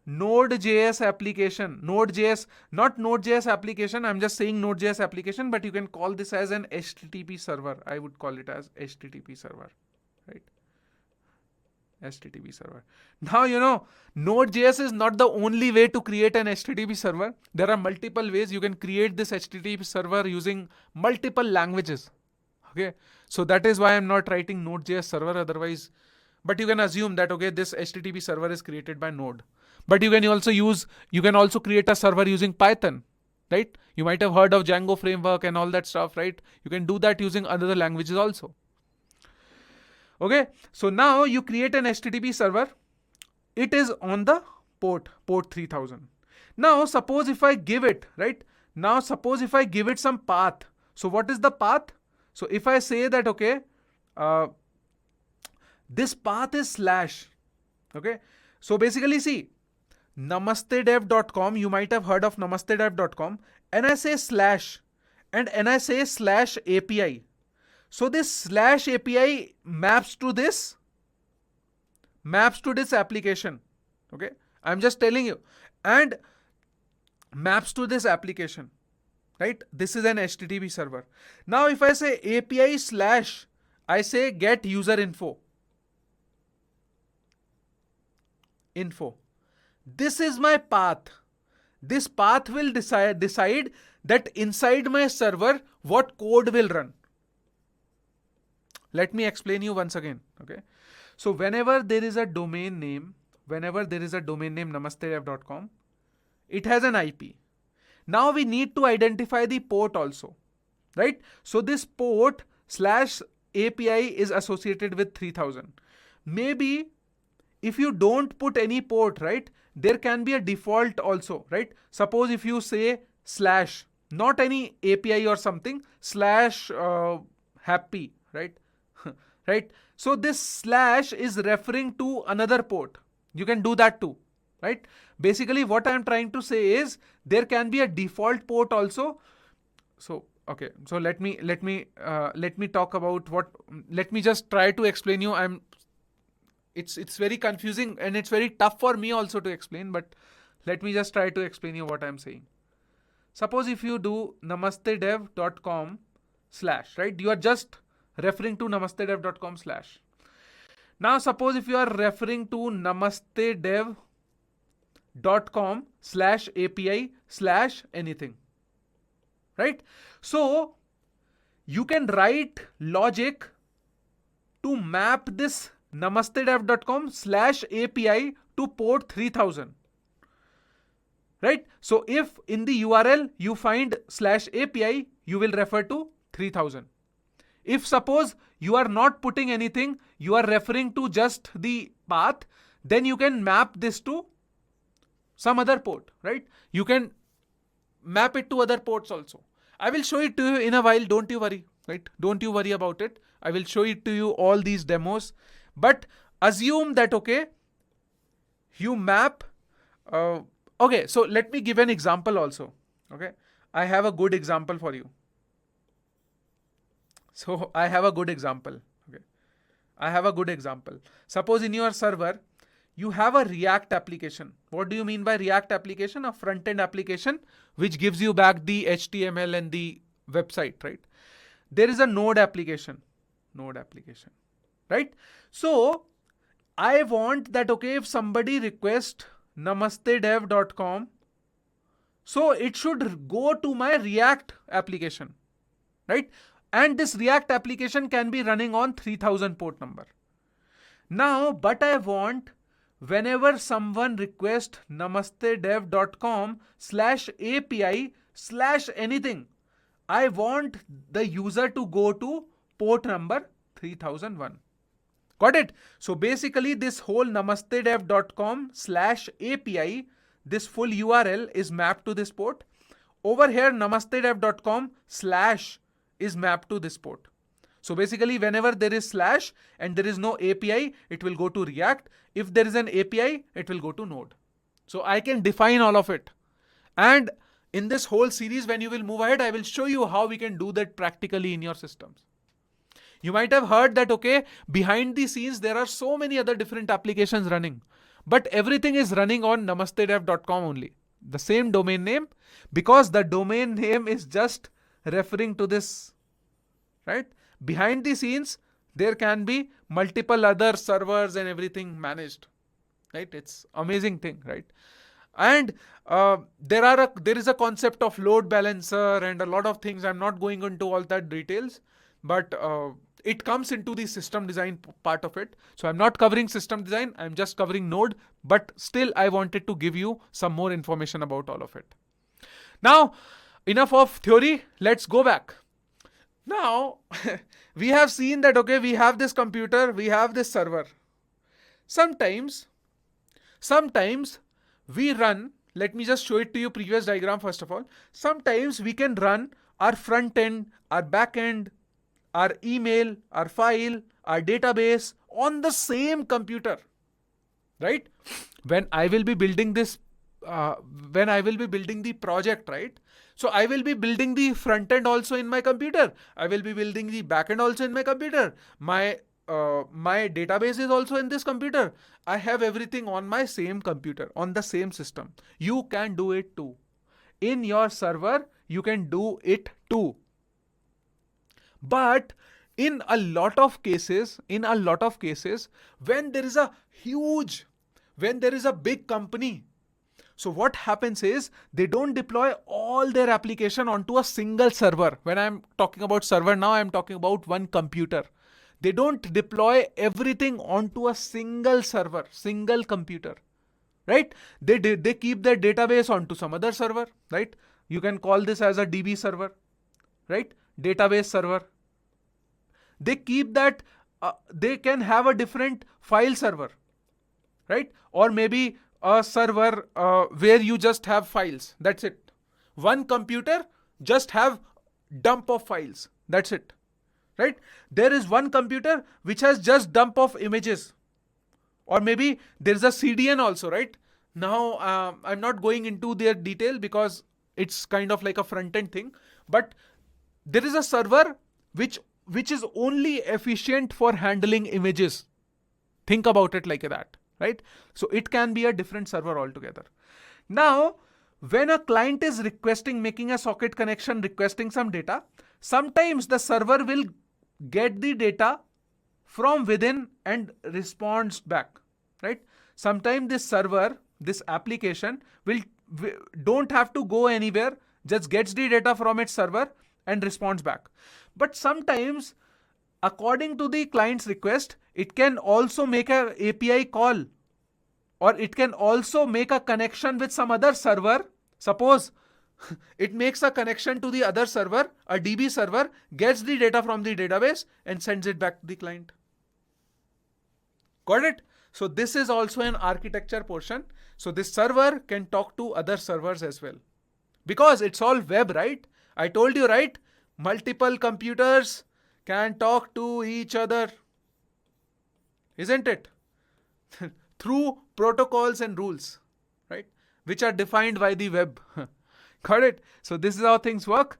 Speaker 1: Node.js application. Node.js, not Node.js application. I'm just saying Node.js application, but you can call this as an HTTP server. I would call it as HTTP server, right? HTTP server. Now, Node.js is not the only way to create an HTTP server. There are multiple ways you can create this HTTP server using multiple languages. Okay. So that is why I'm not writing Node.js server otherwise. But you can assume that, okay, this HTTP server is created by Node. But you can also create a server using Python, right? You might have heard of Django framework and all that stuff, right? You can do that using other languages also. Okay, so now you create an HTTP server. It is on the port 3000. Now suppose if I give it, right? Now suppose if I give it some path. So what is the path? So if I say that, okay, this path is slash. Okay, so basically see, namastedev.com, you might have heard of namastedev.com, and I say slash, and I say slash API. So this slash API maps to this application. Okay. I'm just telling you, and maps to this application, right? This is an HTTP server. Now, if I say API slash, I say get user info. This is my path. This path will decide that inside my server, what code will run. Let me explain you once again. Okay. So whenever there is a domain name namastedev.com, it has an IP. Now we need to identify the port also, right? So this port slash API is associated with 3000. Maybe if you don't put any port, right, there can be a default also, right? Suppose if you say slash, not any API or something, slash happy, right? Right? So this slash is referring to another port. You can do that too, right? Basically what I'm trying to say is there can be a default port also. So, okay. So let me talk about let me just try to explain you. It's very confusing and it's very tough for me also to explain, but let me just try to explain you what I'm saying. Suppose if you do namastedev.com slash, right? You are just referring to namastedev.com slash. Now suppose if you are referring to namastedev.com slash API slash anything, right? So you can write logic to map this namastedev.com slash API to port 3000. Right? So if in the URL you find slash API, you will refer to 3000. If suppose you are not putting anything, you are referring to just the path, then you can map this to some other port, right? You can map it to other ports also. I will show it to you in a while, don't you worry, right? Don't you worry about it. I will show it to you all these demos. But assume that, okay, you map, okay, so let me give an example also. Okay, I have a good example for you. So I have a good example. Okay, I have a good example. Suppose in your server, you have a React application. What do you mean by React application? A front-end application which gives you back the HTML and the website, right? There is a Node application, right? So I want that, okay, if somebody requests namastedev.com, so it should go to my React application, right? And this React application can be running on 3000 port number. Now, but I want whenever someone requests namastedev.com slash API slash anything, I want the user to go to port number 3001. Got it? So basically this whole namastedev.com slash API, this full URL is mapped to this port. Over here, namastedev.com slash is mapped to this port. So basically whenever there is slash and there is no API, it will go to React. If there is an API, it will go to Node. So I can define all of it. And in this whole series, when you will move ahead, I will show you how we can do that practically in your systems. You might have heard that, okay, behind the scenes, there are so many other different applications running, but everything is running on namastedev.com only. The same domain name, because the domain name is just referring to this, right? Behind the scenes, there can be multiple other servers and everything managed, right? It's amazing thing, right? And there is a concept of load balancer and a lot of things. I'm not going into all that details, but it comes into the system design part of it. So I'm not covering system design. I'm just covering Node, but still I wanted to give you some more information about all of it. Now, enough of theory. Let's go back. Now, we have seen that, okay, we have this computer, we have this server. Sometimes we run, let me just show it to you previous diagram first of all. Sometimes we can run our front end, our back end, our email, our file, our database on the same computer, right? When I will be building this, when I will be building the project, right? So I will be building the front end also in my computer. I will be building the back end also in my computer. My database is also in this computer. I have everything on my same computer, on the same system. You can do it too. In your server, you can do it too. But in a lot of cases, when there is a big company, so what happens is they don't deploy all their application onto a single server. When I'm talking about server now, I'm talking about one computer. They don't deploy everything onto a single server, single computer, right? They keep their database onto some other server, right? You can call this as a DB server, right? Database server. They keep that, they can have a different file server, right? Or maybe a server where you just have files. That's it. One computer just have dump of files. That's it, right? There is one computer which has just dump of images. Or maybe there's a CDN also, right? Now, I'm not going into their detail because it's kind of like a front-end thing. But there is a server which is only efficient for handling images. Think about it like that, right? So it can be a different server altogether. Now, when a client is requesting, making a socket connection, requesting some data, sometimes the server will get the data from within and responds back, right? Sometimes this server, this application don't have to go anywhere, just gets the data from its server and responds back. But sometimes, according to the client's request, it can also make an API call, or it can also make a connection with some other server. Suppose it makes a connection to the other server, a DB server, gets the data from the database and sends it back to the client. Got it? So this is also an architecture portion. So this server can talk to other servers as well. Because it's all web, right? I told you, right? Multiple computers can talk to each other. Isn't it? Through protocols and rules, right? Which are defined by the web. Got it? So this is how things work.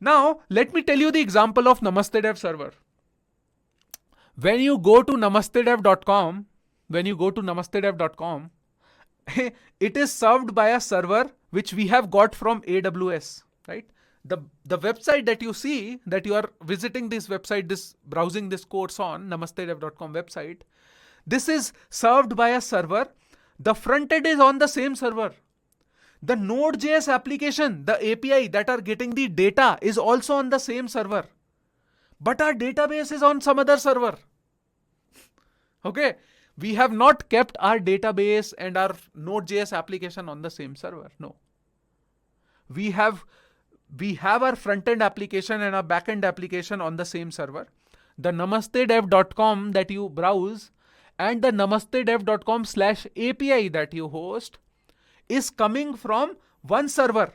Speaker 1: Now, let me tell you the example of Namaste Dev server. When you go to namastedev.com, it is served by a server which we have got from AWS, right? The website that you see, that you are visiting this website, browsing this course on namastedev.com website, this is served by a server. The front end is on the same server. The Node.js application, the API that are getting the data is also on the same server. But our database is on some other server. Okay. We have not kept our database and our Node.js application on the same server. No. We have our front-end application and our back-end application on the same server. The namastedev.com that you browse and the namastedev.com/API that you host is coming from one server.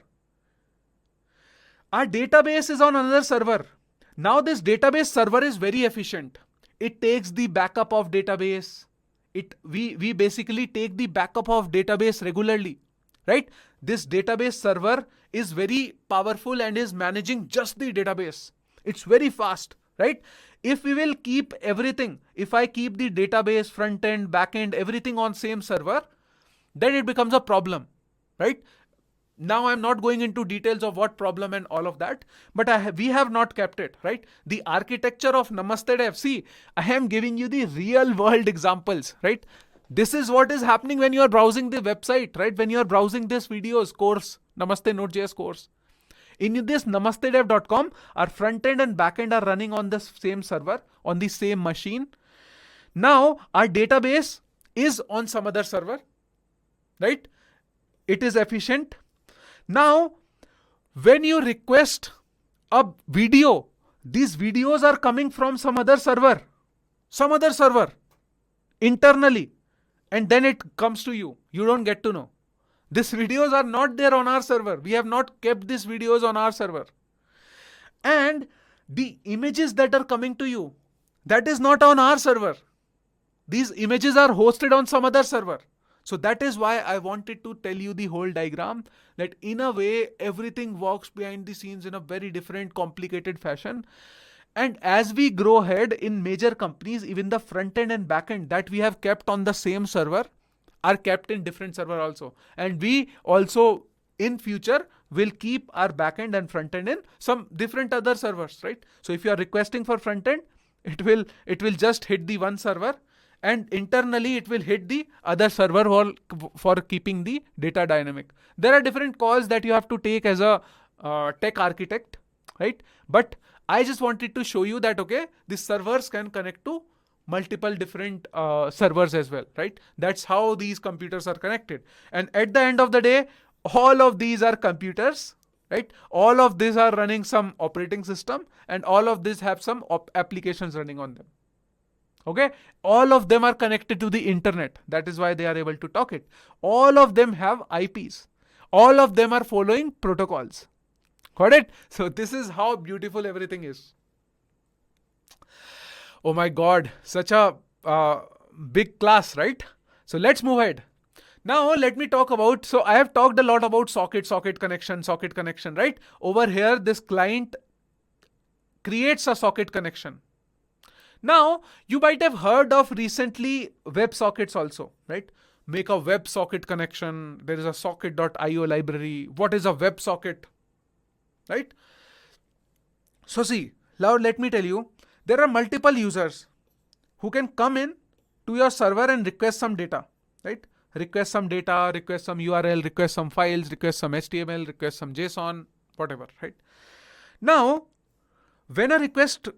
Speaker 1: Our database is on another server. Now this database server is very efficient. It takes the backup of database. We basically take the backup of database regularly, right? This database server is very powerful and is managing just the database. It's very fast, right? If we will keep everything, if I keep the database, front end, back end, everything on same server, then it becomes a problem, right? Now I'm not going into details of what problem and all of that, but we have not kept it, right? The architecture of Namaste Dev, see, I am giving you the real world examples, right? This is what is happening when you are browsing the website, right? When you are browsing this videos course, Namaste Node.js course. In this namastedev.com, our front end and back end are running on the same server, on the same machine. Now our database is on some other server, right? It is efficient. Now, when you request a video, these videos are coming from some other server, internally, and then it comes to you. You don't get to know. These videos are not there on our server. We have not kept these videos on our server. And the images that are coming to you, that is not on our server. These images are hosted on some other server. So that is why I wanted to tell you the whole diagram, that in a way, everything works behind the scenes in a very different, complicated fashion. And as we grow ahead in major companies, even the front end and back end that we have kept on the same server are kept in different server also. And we also in future will keep our back end and front end in some different other servers, right? So if you are requesting for front end, it will just hit the one server, and internally it will hit the other server for keeping the data dynamic. There are different calls that you have to take as a tech architect, right? But I just wanted to show you that, okay, these servers can connect to multiple different servers as well, right? That's how these computers are connected. And at the end of the day, all of these are computers, right? All of these are running some operating system, and all of these have some applications running on them. Okay, all of them are connected to the internet. That is why they are able to talk it. All of them have IPs. All of them are following protocols. Got it? So this is how beautiful everything is. Oh my God, such a big class, right? So let's move ahead. Now let me talk about, so I have talked a lot about socket connection, right? Over here, this client creates a socket connection. Now, you might have heard of recently WebSockets also, right? Make a WebSocket connection. There is a socket.io library. What is a WebSocket, right? So see, now let me tell you, there are multiple users who can come in to your server and request some data, right? Request some data, request some URL, request some files, request some HTML, request some JSON, whatever, right? Now, when a request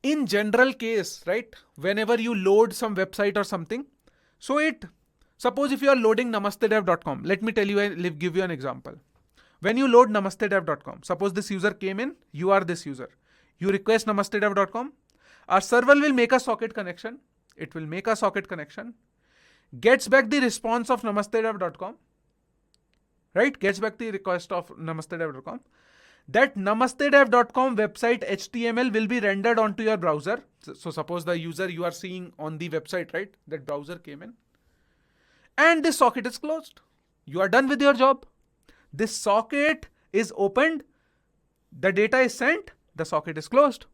Speaker 1: in general case, right? Whenever you load some website or something, so suppose if you are loading namastedev.com, let me tell you, give you an example. When you load namastedev.com, suppose this user came in, you are this user. You request namastedev.com, our server will make a socket connection. It will make a socket connection, gets back the response of namastedev.com, right? Gets back the request of namastedev.com. That namastedev.com website HTML will be rendered onto your browser. So suppose the user you are seeing on the website, right? That browser came in and this socket is closed. You are done with your job. This socket is opened, the data is sent, the socket is closed.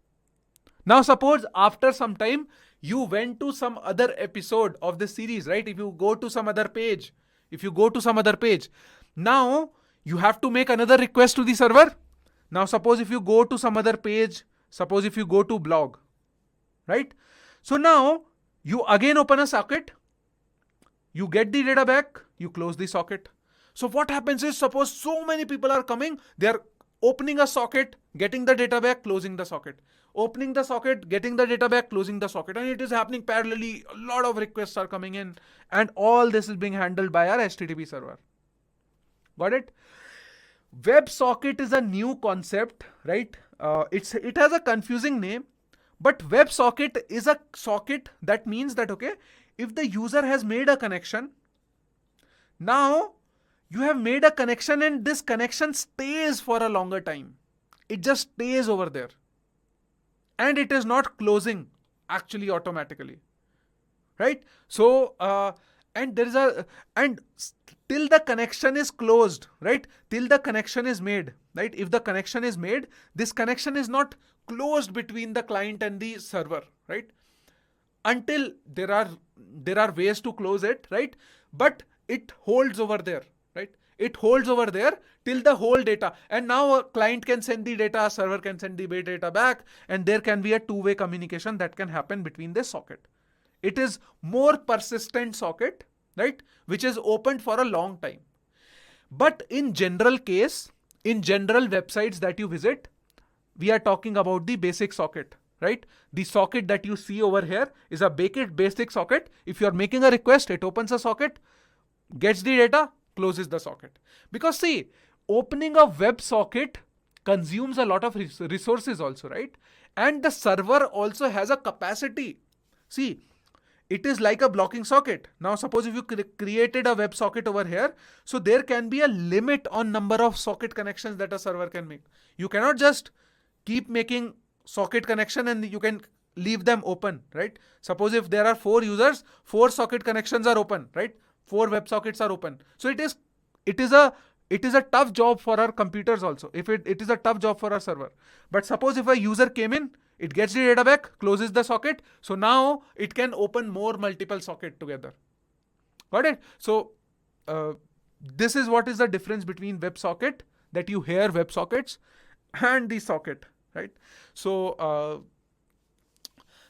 Speaker 1: Now suppose after some time you went to some other episode of the series, right? If you go to some other page, now you have to make another request to the server. Now suppose if you go to some other page, suppose if you go to blog, right? So now you again open a socket, you get the data back, you close the socket. So what happens is, suppose so many people are coming, they are opening a socket, getting the data back, closing the socket. Opening the socket, getting the data back, closing the socket. And it is happening parallelly. A lot of requests are coming in. And all this is being handled by our HTTP server. Got it? WebSocket is a new concept, right? It has a confusing name. But WebSocket is a socket that means that, okay, if the user has made a connection, now you have made a connection and this connection stays for a longer time. It just stays over there. And it is not closing actually automatically. Right? So, and till the connection is closed, right? Till the connection is made, right? If the connection is made, this connection is not closed between the client and the server, right? Until there are ways to close it, right? But it holds over there, right? It holds over there till the whole data. And now a client can send the data, a server can send the data back, and there can be a two-way communication that can happen between this socket. It is more persistent socket, right? Which is opened for a long time. But in general case, in general websites that you visit, we are talking about the basic socket, right? The socket that you see over here is a basic socket. If you are making a request, it opens a socket, gets the data, closes the socket. Because see, opening a web socket consumes a lot of resources also, right? And the server also has a capacity. See, it is like a blocking socket. Now suppose if you created a web socket over here, so there can be a limit on number of socket connections that a server can make. You cannot just keep making socket connection and you can leave them open, right? Suppose if there are 4 users, 4 socket connections are open, right? 4 web sockets are open. So it is a tough job for our computers also. If it is a tough job for our server. But suppose if a user came in, it gets the data back, closes the socket. So now it can open multiple socket together. Got it? So this is what is the difference between WebSocket that you hear WebSockets and the socket, right? So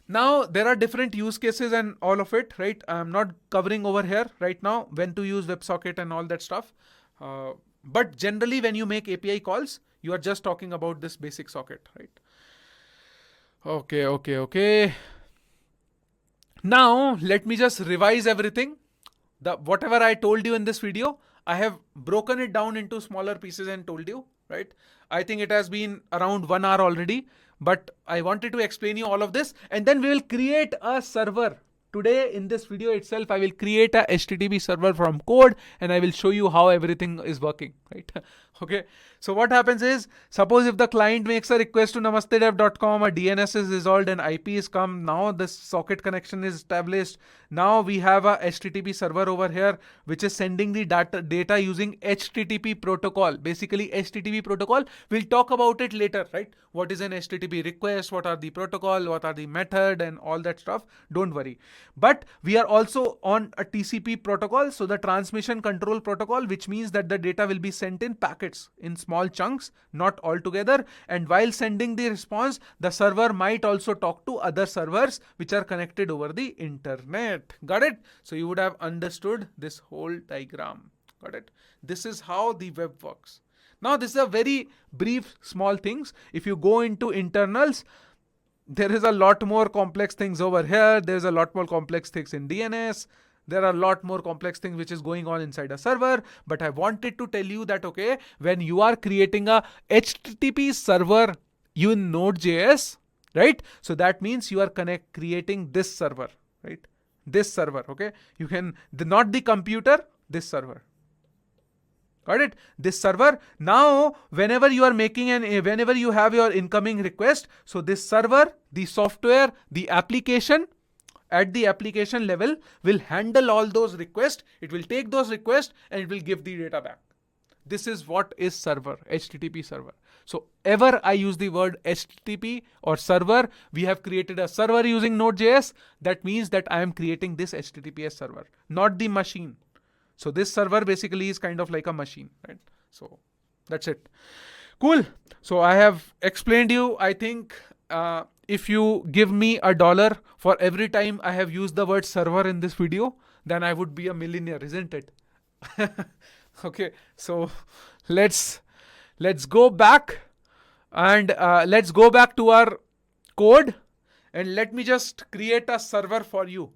Speaker 1: now there are different use cases and all of it, right? I'm not covering over here right now when to use WebSocket and all that stuff. But generally when you make API calls, you are just talking about this basic socket, right? Okay. Now let me just revise everything. Whatever I told you in this video, I have broken it down into smaller pieces and told you, right? I think it has been around 1 hour already, but I wanted to explain you all of this, and then we will create a server. Today in this video itself, I will create a HTTP server from code and I will show you how everything is working, right? Okay. So what happens is, suppose if the client makes a request to namastedev.com, a DNS is resolved and IP is come. Now this socket connection is established. Now we have a HTTP server over here, which is sending the data using HTTP protocol. Basically HTTP protocol, we'll talk about it later, right? What is an HTTP request? What are the protocol? What are the method and all that stuff? Don't worry. But we are also on a TCP protocol, so the transmission control protocol, which means that the data will be sent in packets, in small chunks, not all together. And while sending the response, the server might also talk to other servers which are connected over the internet. Got it? So you would have understood this whole diagram. Got it? This is how the web works. Now this is a very brief small things. If you go into internals, there is a lot more complex things over here. There's a lot more complex things in DNS. There are a lot more complex things which is going on inside a server. But I wanted to tell you that, okay, when you are creating a HTTP server in Node.js, right? So that means you are creating this server, right? This server, okay? You can, not the computer, this server. Got it? This server. Now, whenever you are making whenever you have your incoming request, so this server, the software, the application, at the application level will handle all those requests. It will take those requests and it will give the data back. This is what is server, HTTP server. So ever I use the word HTTP or server, we have created a server using Node.js. That means that I am creating this HTTPS server, not the machine. So this server basically is kind of like a machine, right? So that's it. Cool. So I have explained you, I think, if you give me $1 for every time I have used the word server in this video, then I would be a millionaire, isn't it? Okay. So let's go back and let's go back to our code and let me just create a server for you.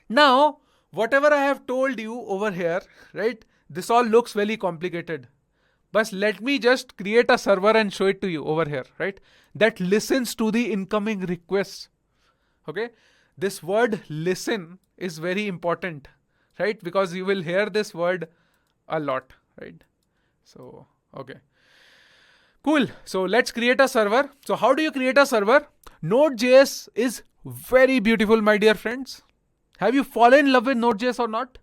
Speaker 1: Now, whatever I have told you over here, right? This all looks very complicated. But let me just create a server and show it to you over here, right? That listens to the incoming requests. Okay? This word listen is very important, right? Because you will hear this word a lot, right? So, okay. Cool. So let's create a server. So how do you create a server? Node.js is very beautiful, my dear friends. Have you fallen in love with Node.js or not?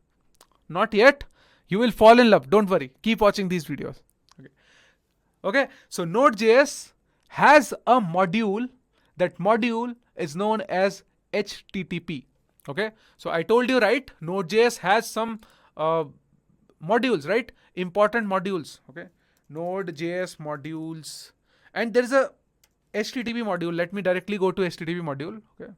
Speaker 1: Not yet. You will fall in love. Don't worry. Keep watching these videos. Okay. So Node.js has a module. That module is known as HTTP. Okay. So I told you, right? Node.js has some modules, right? Important modules. Okay. Node.js modules. And there is a HTTP module. Let me directly go to HTTP module. Okay.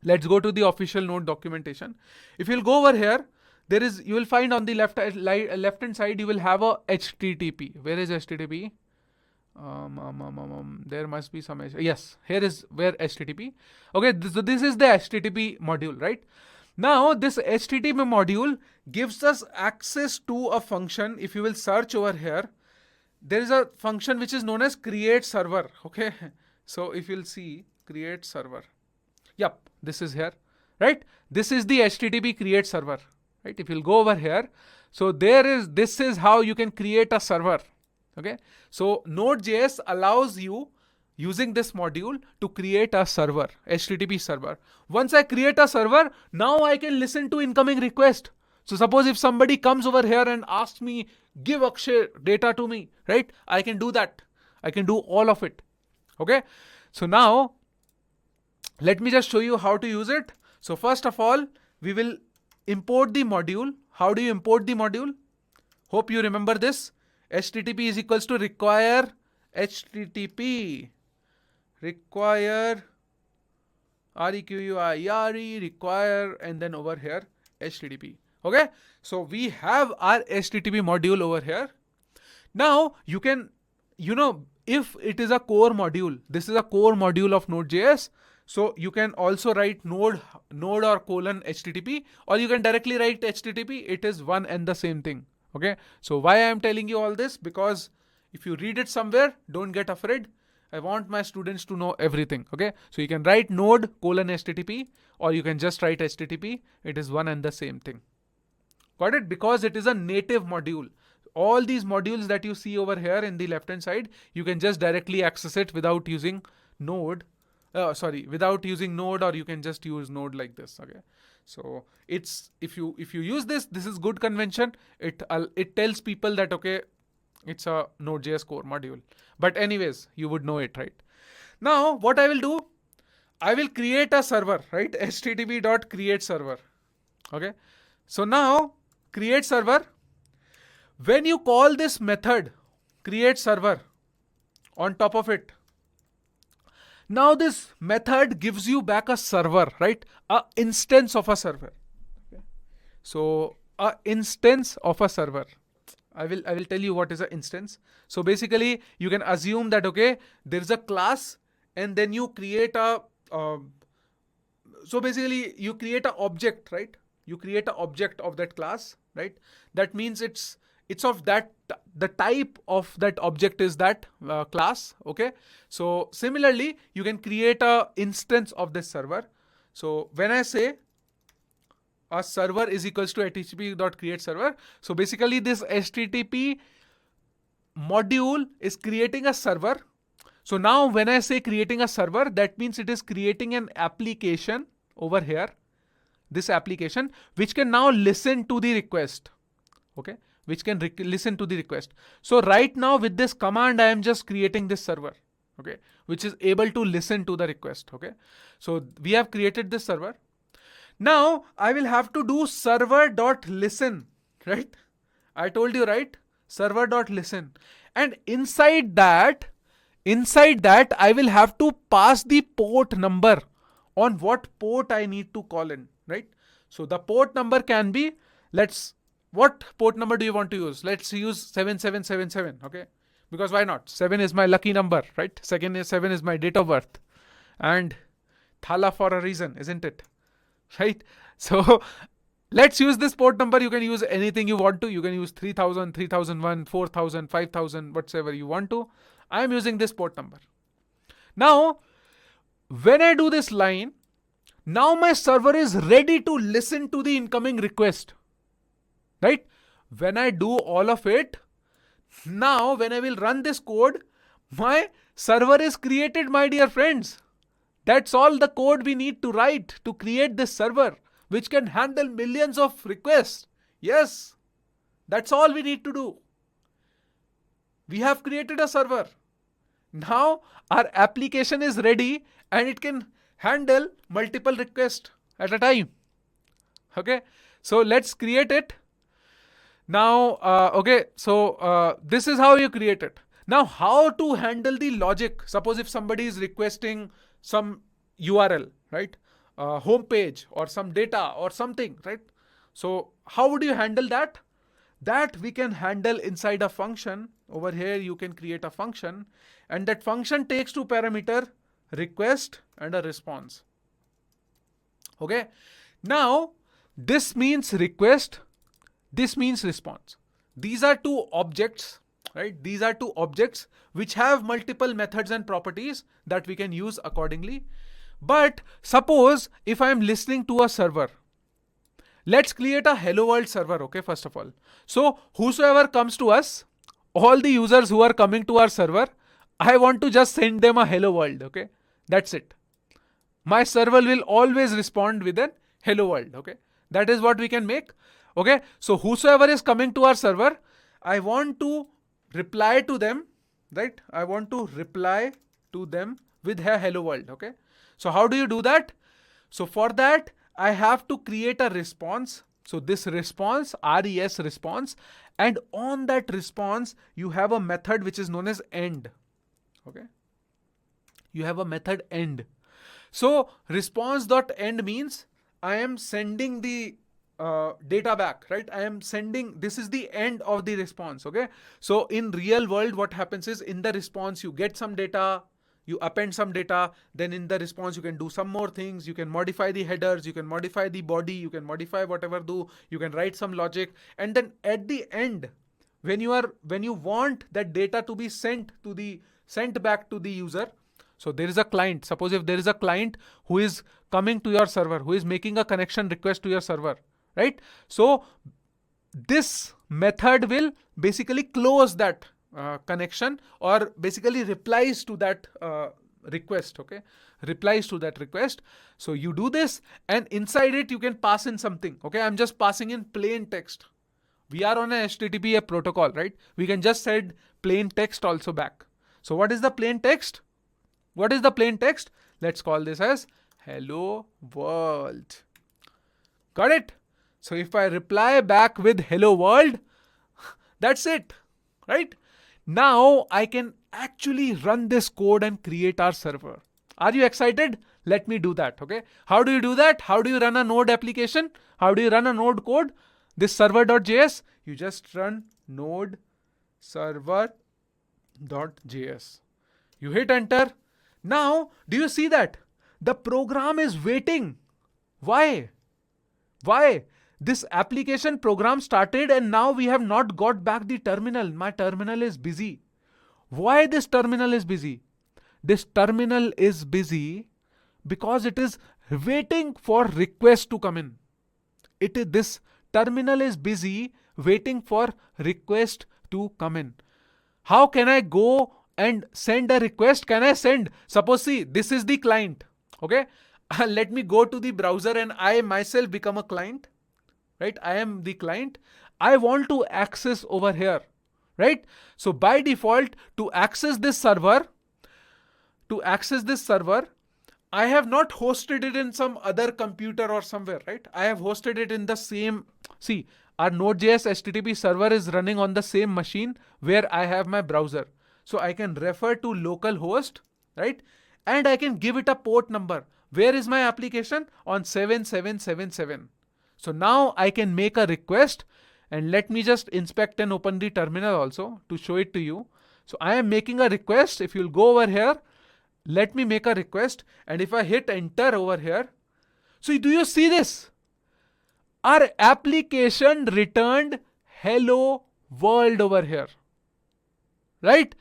Speaker 1: Let's go to the official Node documentation. If you'll go over here, you will find on the left hand side, you will have a HTTP. Where is HTTP? There must be some. Yes, here is where HTTP. Okay, so this is the HTTP module, right? Now, this HTTP module gives us access to a function. If you will search over here, there is a function which is known as create server. Okay, so if you'll see create server. Yep, this is here, right? This is the HTTP create server, right? If you'll go over here, so this is how you can create a server. Okay, so Node.js allows you using this module to create a server, HTTP server. Once I create a server, now I can listen to incoming request. So suppose if somebody comes over here and asks me, give Akshay data to me, right? I can do that. I can do all of it. Okay, so now let me just show you how to use it. So first of all, we will import the module. How do you import the module? Hope you remember this. HTTP is equals to require HTTP. Require require, require, and then over here HTTP. Okay. So we have our HTTP module over here. Now you can, if it is a core module, this is a core module of Node.js. So you can also write node or colon HTTP, or you can directly write HTTP. It is one and the same thing. Okay. So why I am telling you all this? Because if you read it somewhere, don't get afraid. I want my students to know everything. Okay. So you can write node colon HTTP, or you can just write HTTP. It is one and the same thing. Got it? Because it is a native module. All these modules that you see over here in the left hand side, you can just directly access it without using node. Without using node, or you can just use node like this. Okay, so it's if you use this is good convention. It tells people that okay, it's a Node.js core module. But anyways, you would know it, right? Now what I will do, I will create a server, right? http.create server. Okay. So now create server. When you call this method create server on top of it, now this method gives you back a server, right? A instance of a server. Okay. So a instance of a server. I will tell you what is an instance. So basically you can assume that, okay, there is a class and then you create a so basically you create an object, right? You create an object of that class, right? That means it's of that, the type of that object is that class. Okay. So similarly you can create a instance of this server. So when I say a server is equals to http.create server, so basically this http module is creating a server. So now when I say creating a server, that means it is creating an application over here, this application, which can now listen to the request. Okay, which can listen to the request. So right now with this command, I am just creating this server, okay, which is able to listen to the request. Okay, so we have created this server. Now I will have to do server.listen, right? I told you, right? Server.listen. And inside that, I will have to pass the port number on what port I need to call in, right? So the port number can be, what port number do you want to use? Let's use 7777, okay? Because why not? 7 is my lucky number, right? 7 is my date of birth. And Thala for a reason, isn't it? Right? So let's use this port number. You can use anything you want to. You can use 3000, 3001, 4000, 5000, whatever you want to. I am using this port number. Now, when I do this line, now my server is ready to listen to the incoming request. Right? When I do all of it, now when I will run this code, my server is created, my dear friends. That's all the code we need to write to create this server, which can handle millions of requests. Yes, that's all we need to do. We have created a server. Now our application is ready and it can handle multiple requests at a time. Okay, so let's create it. Now, this is how you create it. Now, how to handle the logic? Suppose if somebody is requesting some URL, right? Home page or some data or something, right? So how would you handle that? That we can handle inside a function. Over here, you can create a function, and that function takes two parameters, request and a response. Okay. Now, this means request. This means response. These are two objects, right? These are two objects which have multiple methods and properties that we can use accordingly. But suppose if I am listening to a server, let's create a hello world server. Okay, first of all. So whosoever comes to us, all the users who are coming to our server, I want to just send them a hello world. Okay, that's it. My server will always respond with an hello world. Okay, that is what we can make. Okay, so whosoever is coming to our server, I want to reply to them, right? I want to reply to them with a hello world. Okay, so how do you do that? So for that, I have to create a response. So this response, res response, and on that response, you have a method which is known as end. Okay, you have a method end. So response.end means I am sending the data back, right? I am sending, this is the end of the response. Okay, so in real world, what happens is in the response, you get some data, you append some data, then in the response, you can do some more things. You can modify the headers, you can modify the body, you can modify whatever you can write some logic. And then at the end, when you want that data to be sent back to the user. So there is a client. Suppose if there is a client who is coming to your server, who is making a connection request to your server, right? So this method will basically close that connection, or basically replies to that request. Okay, replies to that request. So you do this, and inside it you can pass in something. Okay, I'm just passing in plain text. We are on a HTTP protocol, right? We can just send plain text also back. So what is the plain text? What is the plain text? Let's call this as hello world. Got it? So if I reply back with hello world, that's it, right? Now I can actually run this code and create our server. Are you excited? Let me do that, okay? How do you do that? How do you run a node application? How do you run a node code? This server.js, you just run node server.js. You hit enter. Now, do you see that? The program is waiting. Why? Why? This application program started and now we have not got back the terminal. My terminal is busy. Why this terminal is busy? This terminal is busy because it is waiting for request to come in. This terminal is busy waiting for request to come in. How can I go and send a request? Can I send? Suppose, see, this is the client. Okay. Let me go to the browser and I myself become a client. Right? I am the client. I want to access over here. Right? So by default, to access this server, I have not hosted it in some other computer or somewhere, right? I have hosted it in the same, see, our Node.js HTTP server is running on the same machine where I have my browser. So I can refer to localhost, right? And I can give it a port number. Where is my application? On 7777. So now I can make a request, and let me just inspect and open the terminal also to show it to you. So I am making a request. If you'll go over here, let me make a request. And if I hit enter over here, so do you see this? Our application returned hello world over here. Right?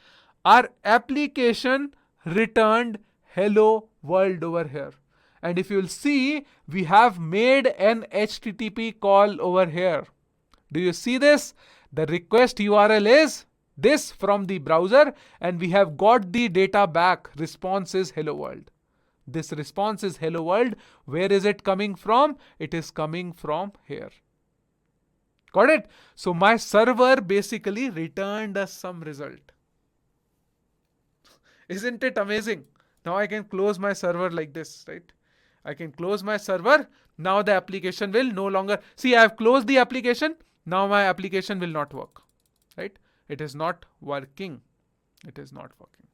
Speaker 1: Our application returned hello world over here. And if you'll see, we have made an HTTP call over here. Do you see this? The request URL is this from the browser, and we have got the data back. Response is hello world. This response is hello world. Where is it coming from? It is coming from here. Got it? So my server basically returned us some result. Isn't it amazing? Now I can close my server like this, right? I can close my server. Now the application will no longer, see, I have closed the application. Now my application will not work, right? It is not working. It is not working.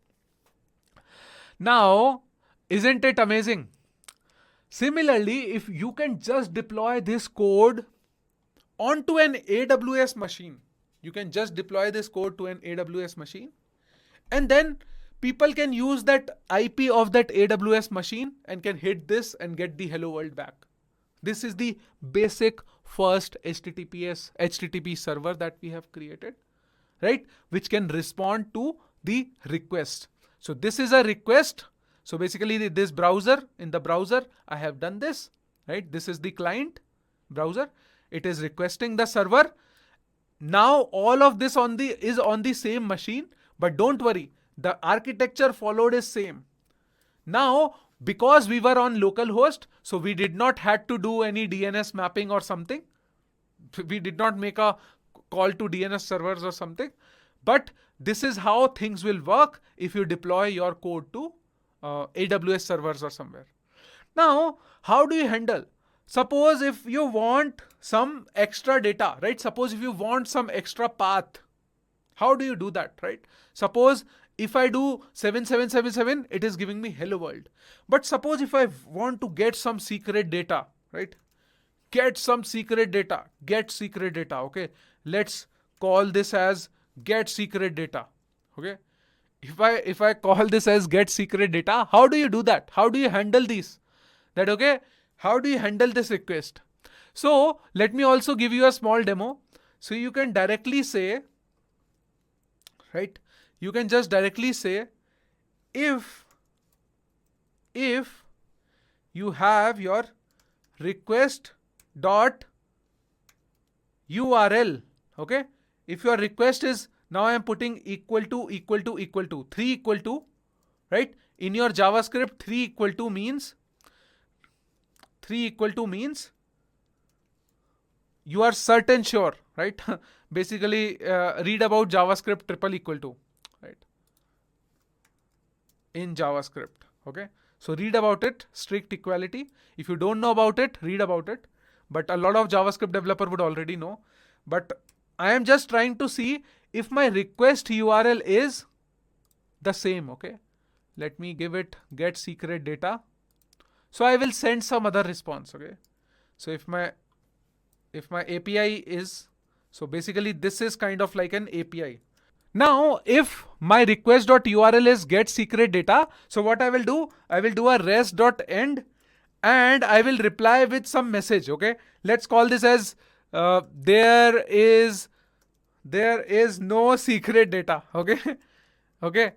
Speaker 1: Now, isn't it amazing? Similarly, if you can just deploy this code onto an AWS machine, you can just deploy this code to an AWS machine, and then people can use that IP of that AWS machine and can hit this and get the hello world back. This is the basic first HTTP server that we have created, right? Which can respond to the request. So this is a request. So basically this browser, in the browser, I have done this, right? This is the client browser. It is requesting the server. Now all of this is on the same machine, but don't worry. The architecture followed is same. Now, because we were on localhost, so we did not had to do any DNS mapping or something. We did not make a call to DNS servers or something. But this is how things will work if you deploy your code to AWS servers or somewhere. Now, how do you handle? Suppose if you want some extra data, right? Suppose if you want some extra path, how do you do that, right? Suppose if I do 7777, it is giving me hello world. But suppose if I want to get some secret data, right? Get some secret data, okay? Let's call this as get secret data, okay? If I call this as get secret data, how do you do that? How do you handle these? That okay? How do you handle this request? So let me also give you a small demo. So you can directly say, right? You can just directly say, if you have your request dot URL, okay? If your request is, now I am putting equal to 3 equal to, right? In your JavaScript, 3 equal to means you are certain sure, right? Basically, read about JavaScript triple equal to, right? In JavaScript, okay? So read about it, strict equality. If you don't know about it, read about it. But a lot of JavaScript developer would already know. But I am just trying to see if my request URL is the same, okay? Let me give it get secret data. So I will send some other response, okay? So if my API is, so basically this is kind of like an API. Now, if my request.url is get secret data, so what I will do a rest.end and I will reply with some message, okay? Let's call this as there is no secret data, okay? Okay,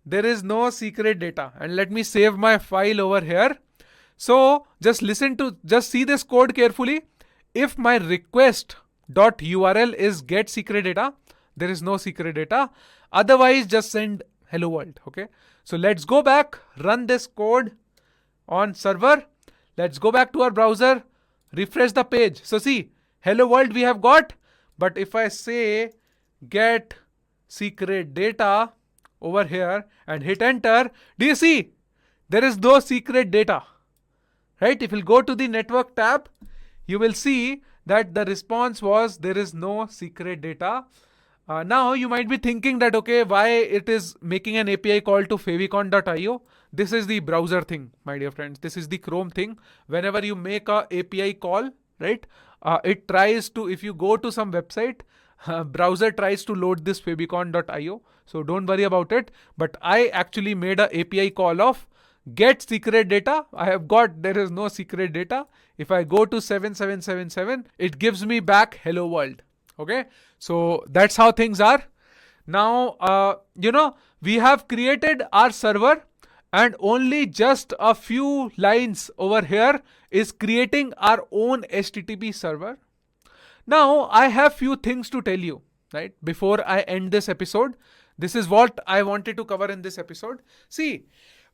Speaker 1: there is no secret data, and let me save my file over here. So just see this code carefully. If my request.url is get secret data, there is no secret data. Otherwise, just send hello world, okay? So let's go back, run this code on server. Let's go back to our browser, refresh the page. So see, hello world we have got, but if I say get secret data over here and hit enter, do you see there is no secret data, right? If you go to the network tab, you will see that the response was there is no secret data. Now you might be thinking that, okay, why it is making an API call to favicon.io? This is the browser thing, my dear friends. This is the Chrome thing. Whenever you make a API call, right, it tries to, if you go to some website, browser tries to load this favicon.io. So don't worry about it. But I actually made a API call of get secret data. I have got there is no secret data. If I go to 7777, it gives me back hello world. Okay, so that's how things are. Now, we have created our server and only just a few lines over here is creating our own HTTP server. Now, I have few things to tell you, right? Before I end this episode, this is what I wanted to cover in this episode. See,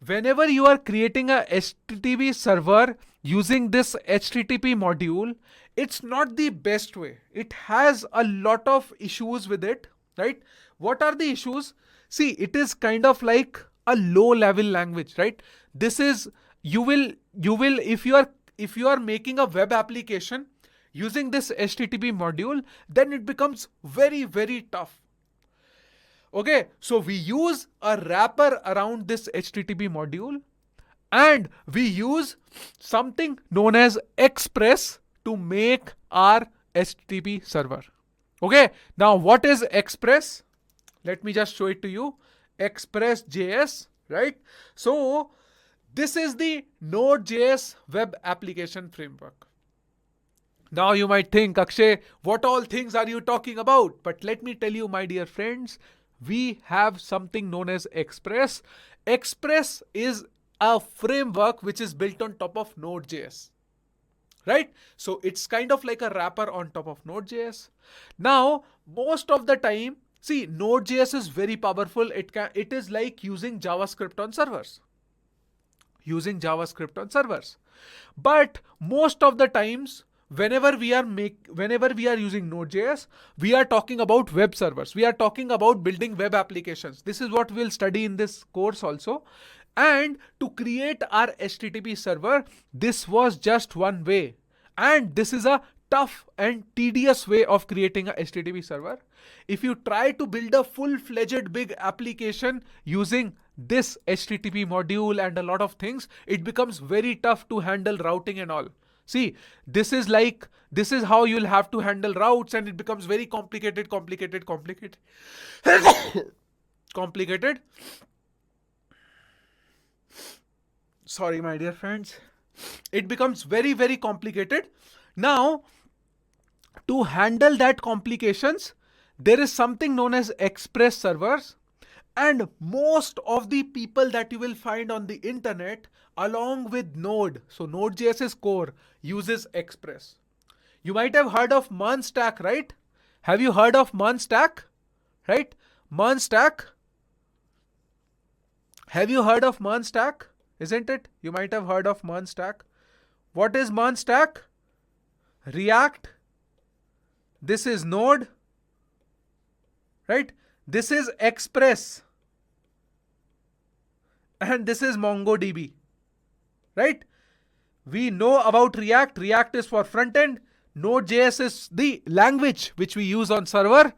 Speaker 1: whenever you are creating a HTTP server using this HTTP module, it's not the best way. It has a lot of issues with it, right? What are the issues? See, it is kind of like a low level language, right? This is, you will, if you are making a web application using this HTTP module, then it becomes very, very tough. Okay, so we use a wrapper around this HTTP module and we use something known as Express to make our HTTP server. Okay, now what is Express? Let me just show it to you. Express.js, right? So this is the Node.js web application framework. Now you might think, Akshay, what all things are you talking about? But let me tell you, my dear friends, we have something known as Express. Express is a framework which is built on top of Node.js, right? So it's kind of like a wrapper on top of Node.js. Now, most of the time, see, Node.js is very powerful. It is like using JavaScript on servers. But most of the times, whenever we are using Node.js, we are talking about web servers. We are talking about building web applications. This is what we'll study in this course also. And to create our HTTP server, this was just one way. And this is a tough and tedious way of creating a HTTP server. If you try to build a full-fledged big application using this HTTP module and a lot of things, it becomes very tough to handle routing and all. See, this is how you'll have to handle routes, and it becomes very complicated. Complicated. Sorry, my dear friends. It becomes very, very complicated. Now, to handle that complications, there is something known as Express servers. And most of the people that you will find on the internet along with Node, so Node.js's core uses Express. You might have heard of MERN-stack, right? Have you heard of MERN-stack? Right? MERN-stack. Have you heard of MERN-stack? Isn't it? You might have heard of MERN-stack. What is MERN-stack? React. This is Node. Right? This is Express. And this is MongoDB. right? We know about React. React is for front end. Node.js is the language which we use on server.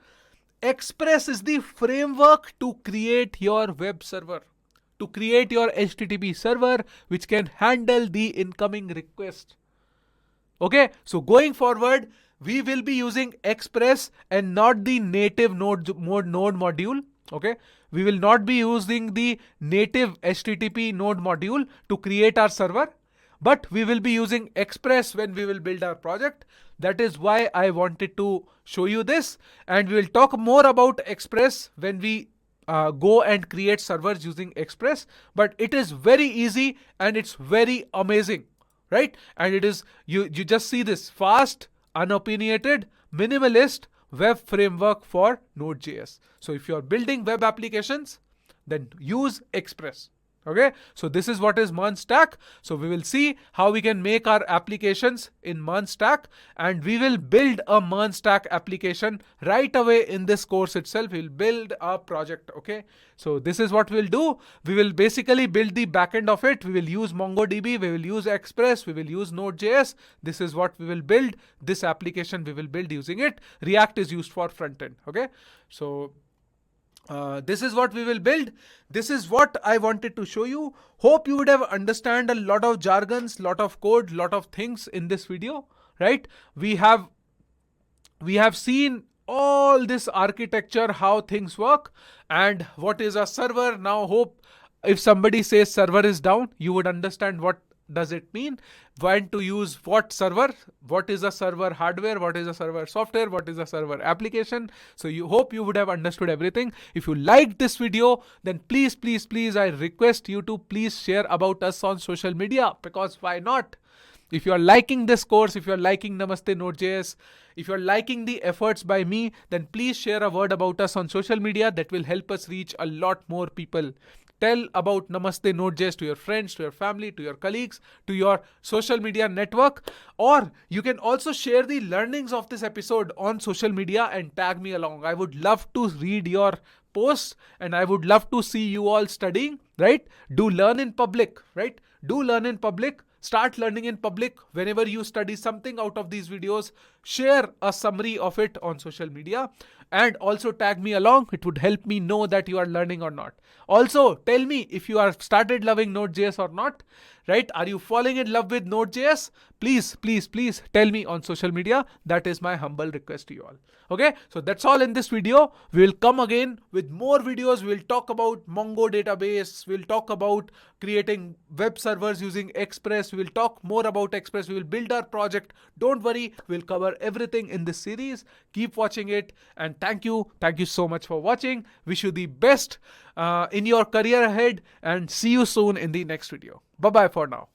Speaker 1: Express is the framework to create your web server, to create your HTTP server, which can handle the incoming request. Okay, so going forward, we will be using Express and not the native node module. Okay, we will not be using the native HTTP node module to create our server, but we will be using Express when we will build our project. That is why I wanted to show you this, and we will talk more about Express when we go and create servers using Express. But it is very easy and it's very amazing, right? And it is, you just see this fast, unopinionated, minimalist web framework for Node.js. So if you're building web applications, then use Express. Okay, so this is what is MERN stack. So we will see how we can make our applications in MERN stack, and we will build a MERN stack application right away in this course itself. We'll build a project. Okay, so this is what we'll do. We will basically build the backend of it. We will use MongoDB, we will use Express, we will use Node.js. This is what we will build. This application we will build using it. React is used for front end. Okay, so this is what we will build. This is what I wanted to show you. Hope you would have understand a lot of jargons, lot of code, lot of things in this video, right? We have seen all this architecture, how things work, and what is a server. Now hope if somebody says server is down, you would understand what does it mean, when to use what server, what is a server hardware, what is a server software, what is a server application. So you hope you would have understood everything. If you liked this video, then please I request you to please share about us on social media, because why not? If you are liking this course, if you are liking Namaste Node.js, if you are liking the efforts by me, then please share a word about us on social media. That will help us reach a lot more people. Tell about Namaste Node.js to your friends, to your family, to your colleagues, to your social media network. Or you can also share the learnings of this episode on social media and tag me along. I would love to read your posts and I would love to see you all studying, right? Do learn in public, right? Do learn in public. Start learning in public. Whenever you study something out of these videos, share a summary of it on social media and also tag me along. It would help me know that you are learning or not. Also, tell me if you have started loving Node.js or not, right? Are you falling in love with Node.js? Please tell me on social media. That is my humble request to you all. Okay, so that's all in this video. We will come again with more videos. We'll talk about Mongo database. We'll talk about creating web servers using Express. We will talk more about Express. We will build our project. Don't worry, we'll cover everything in this series. Keep watching it, and thank you so much for watching. Wish you the best in your career ahead, and see you soon in the next video. Bye bye for now.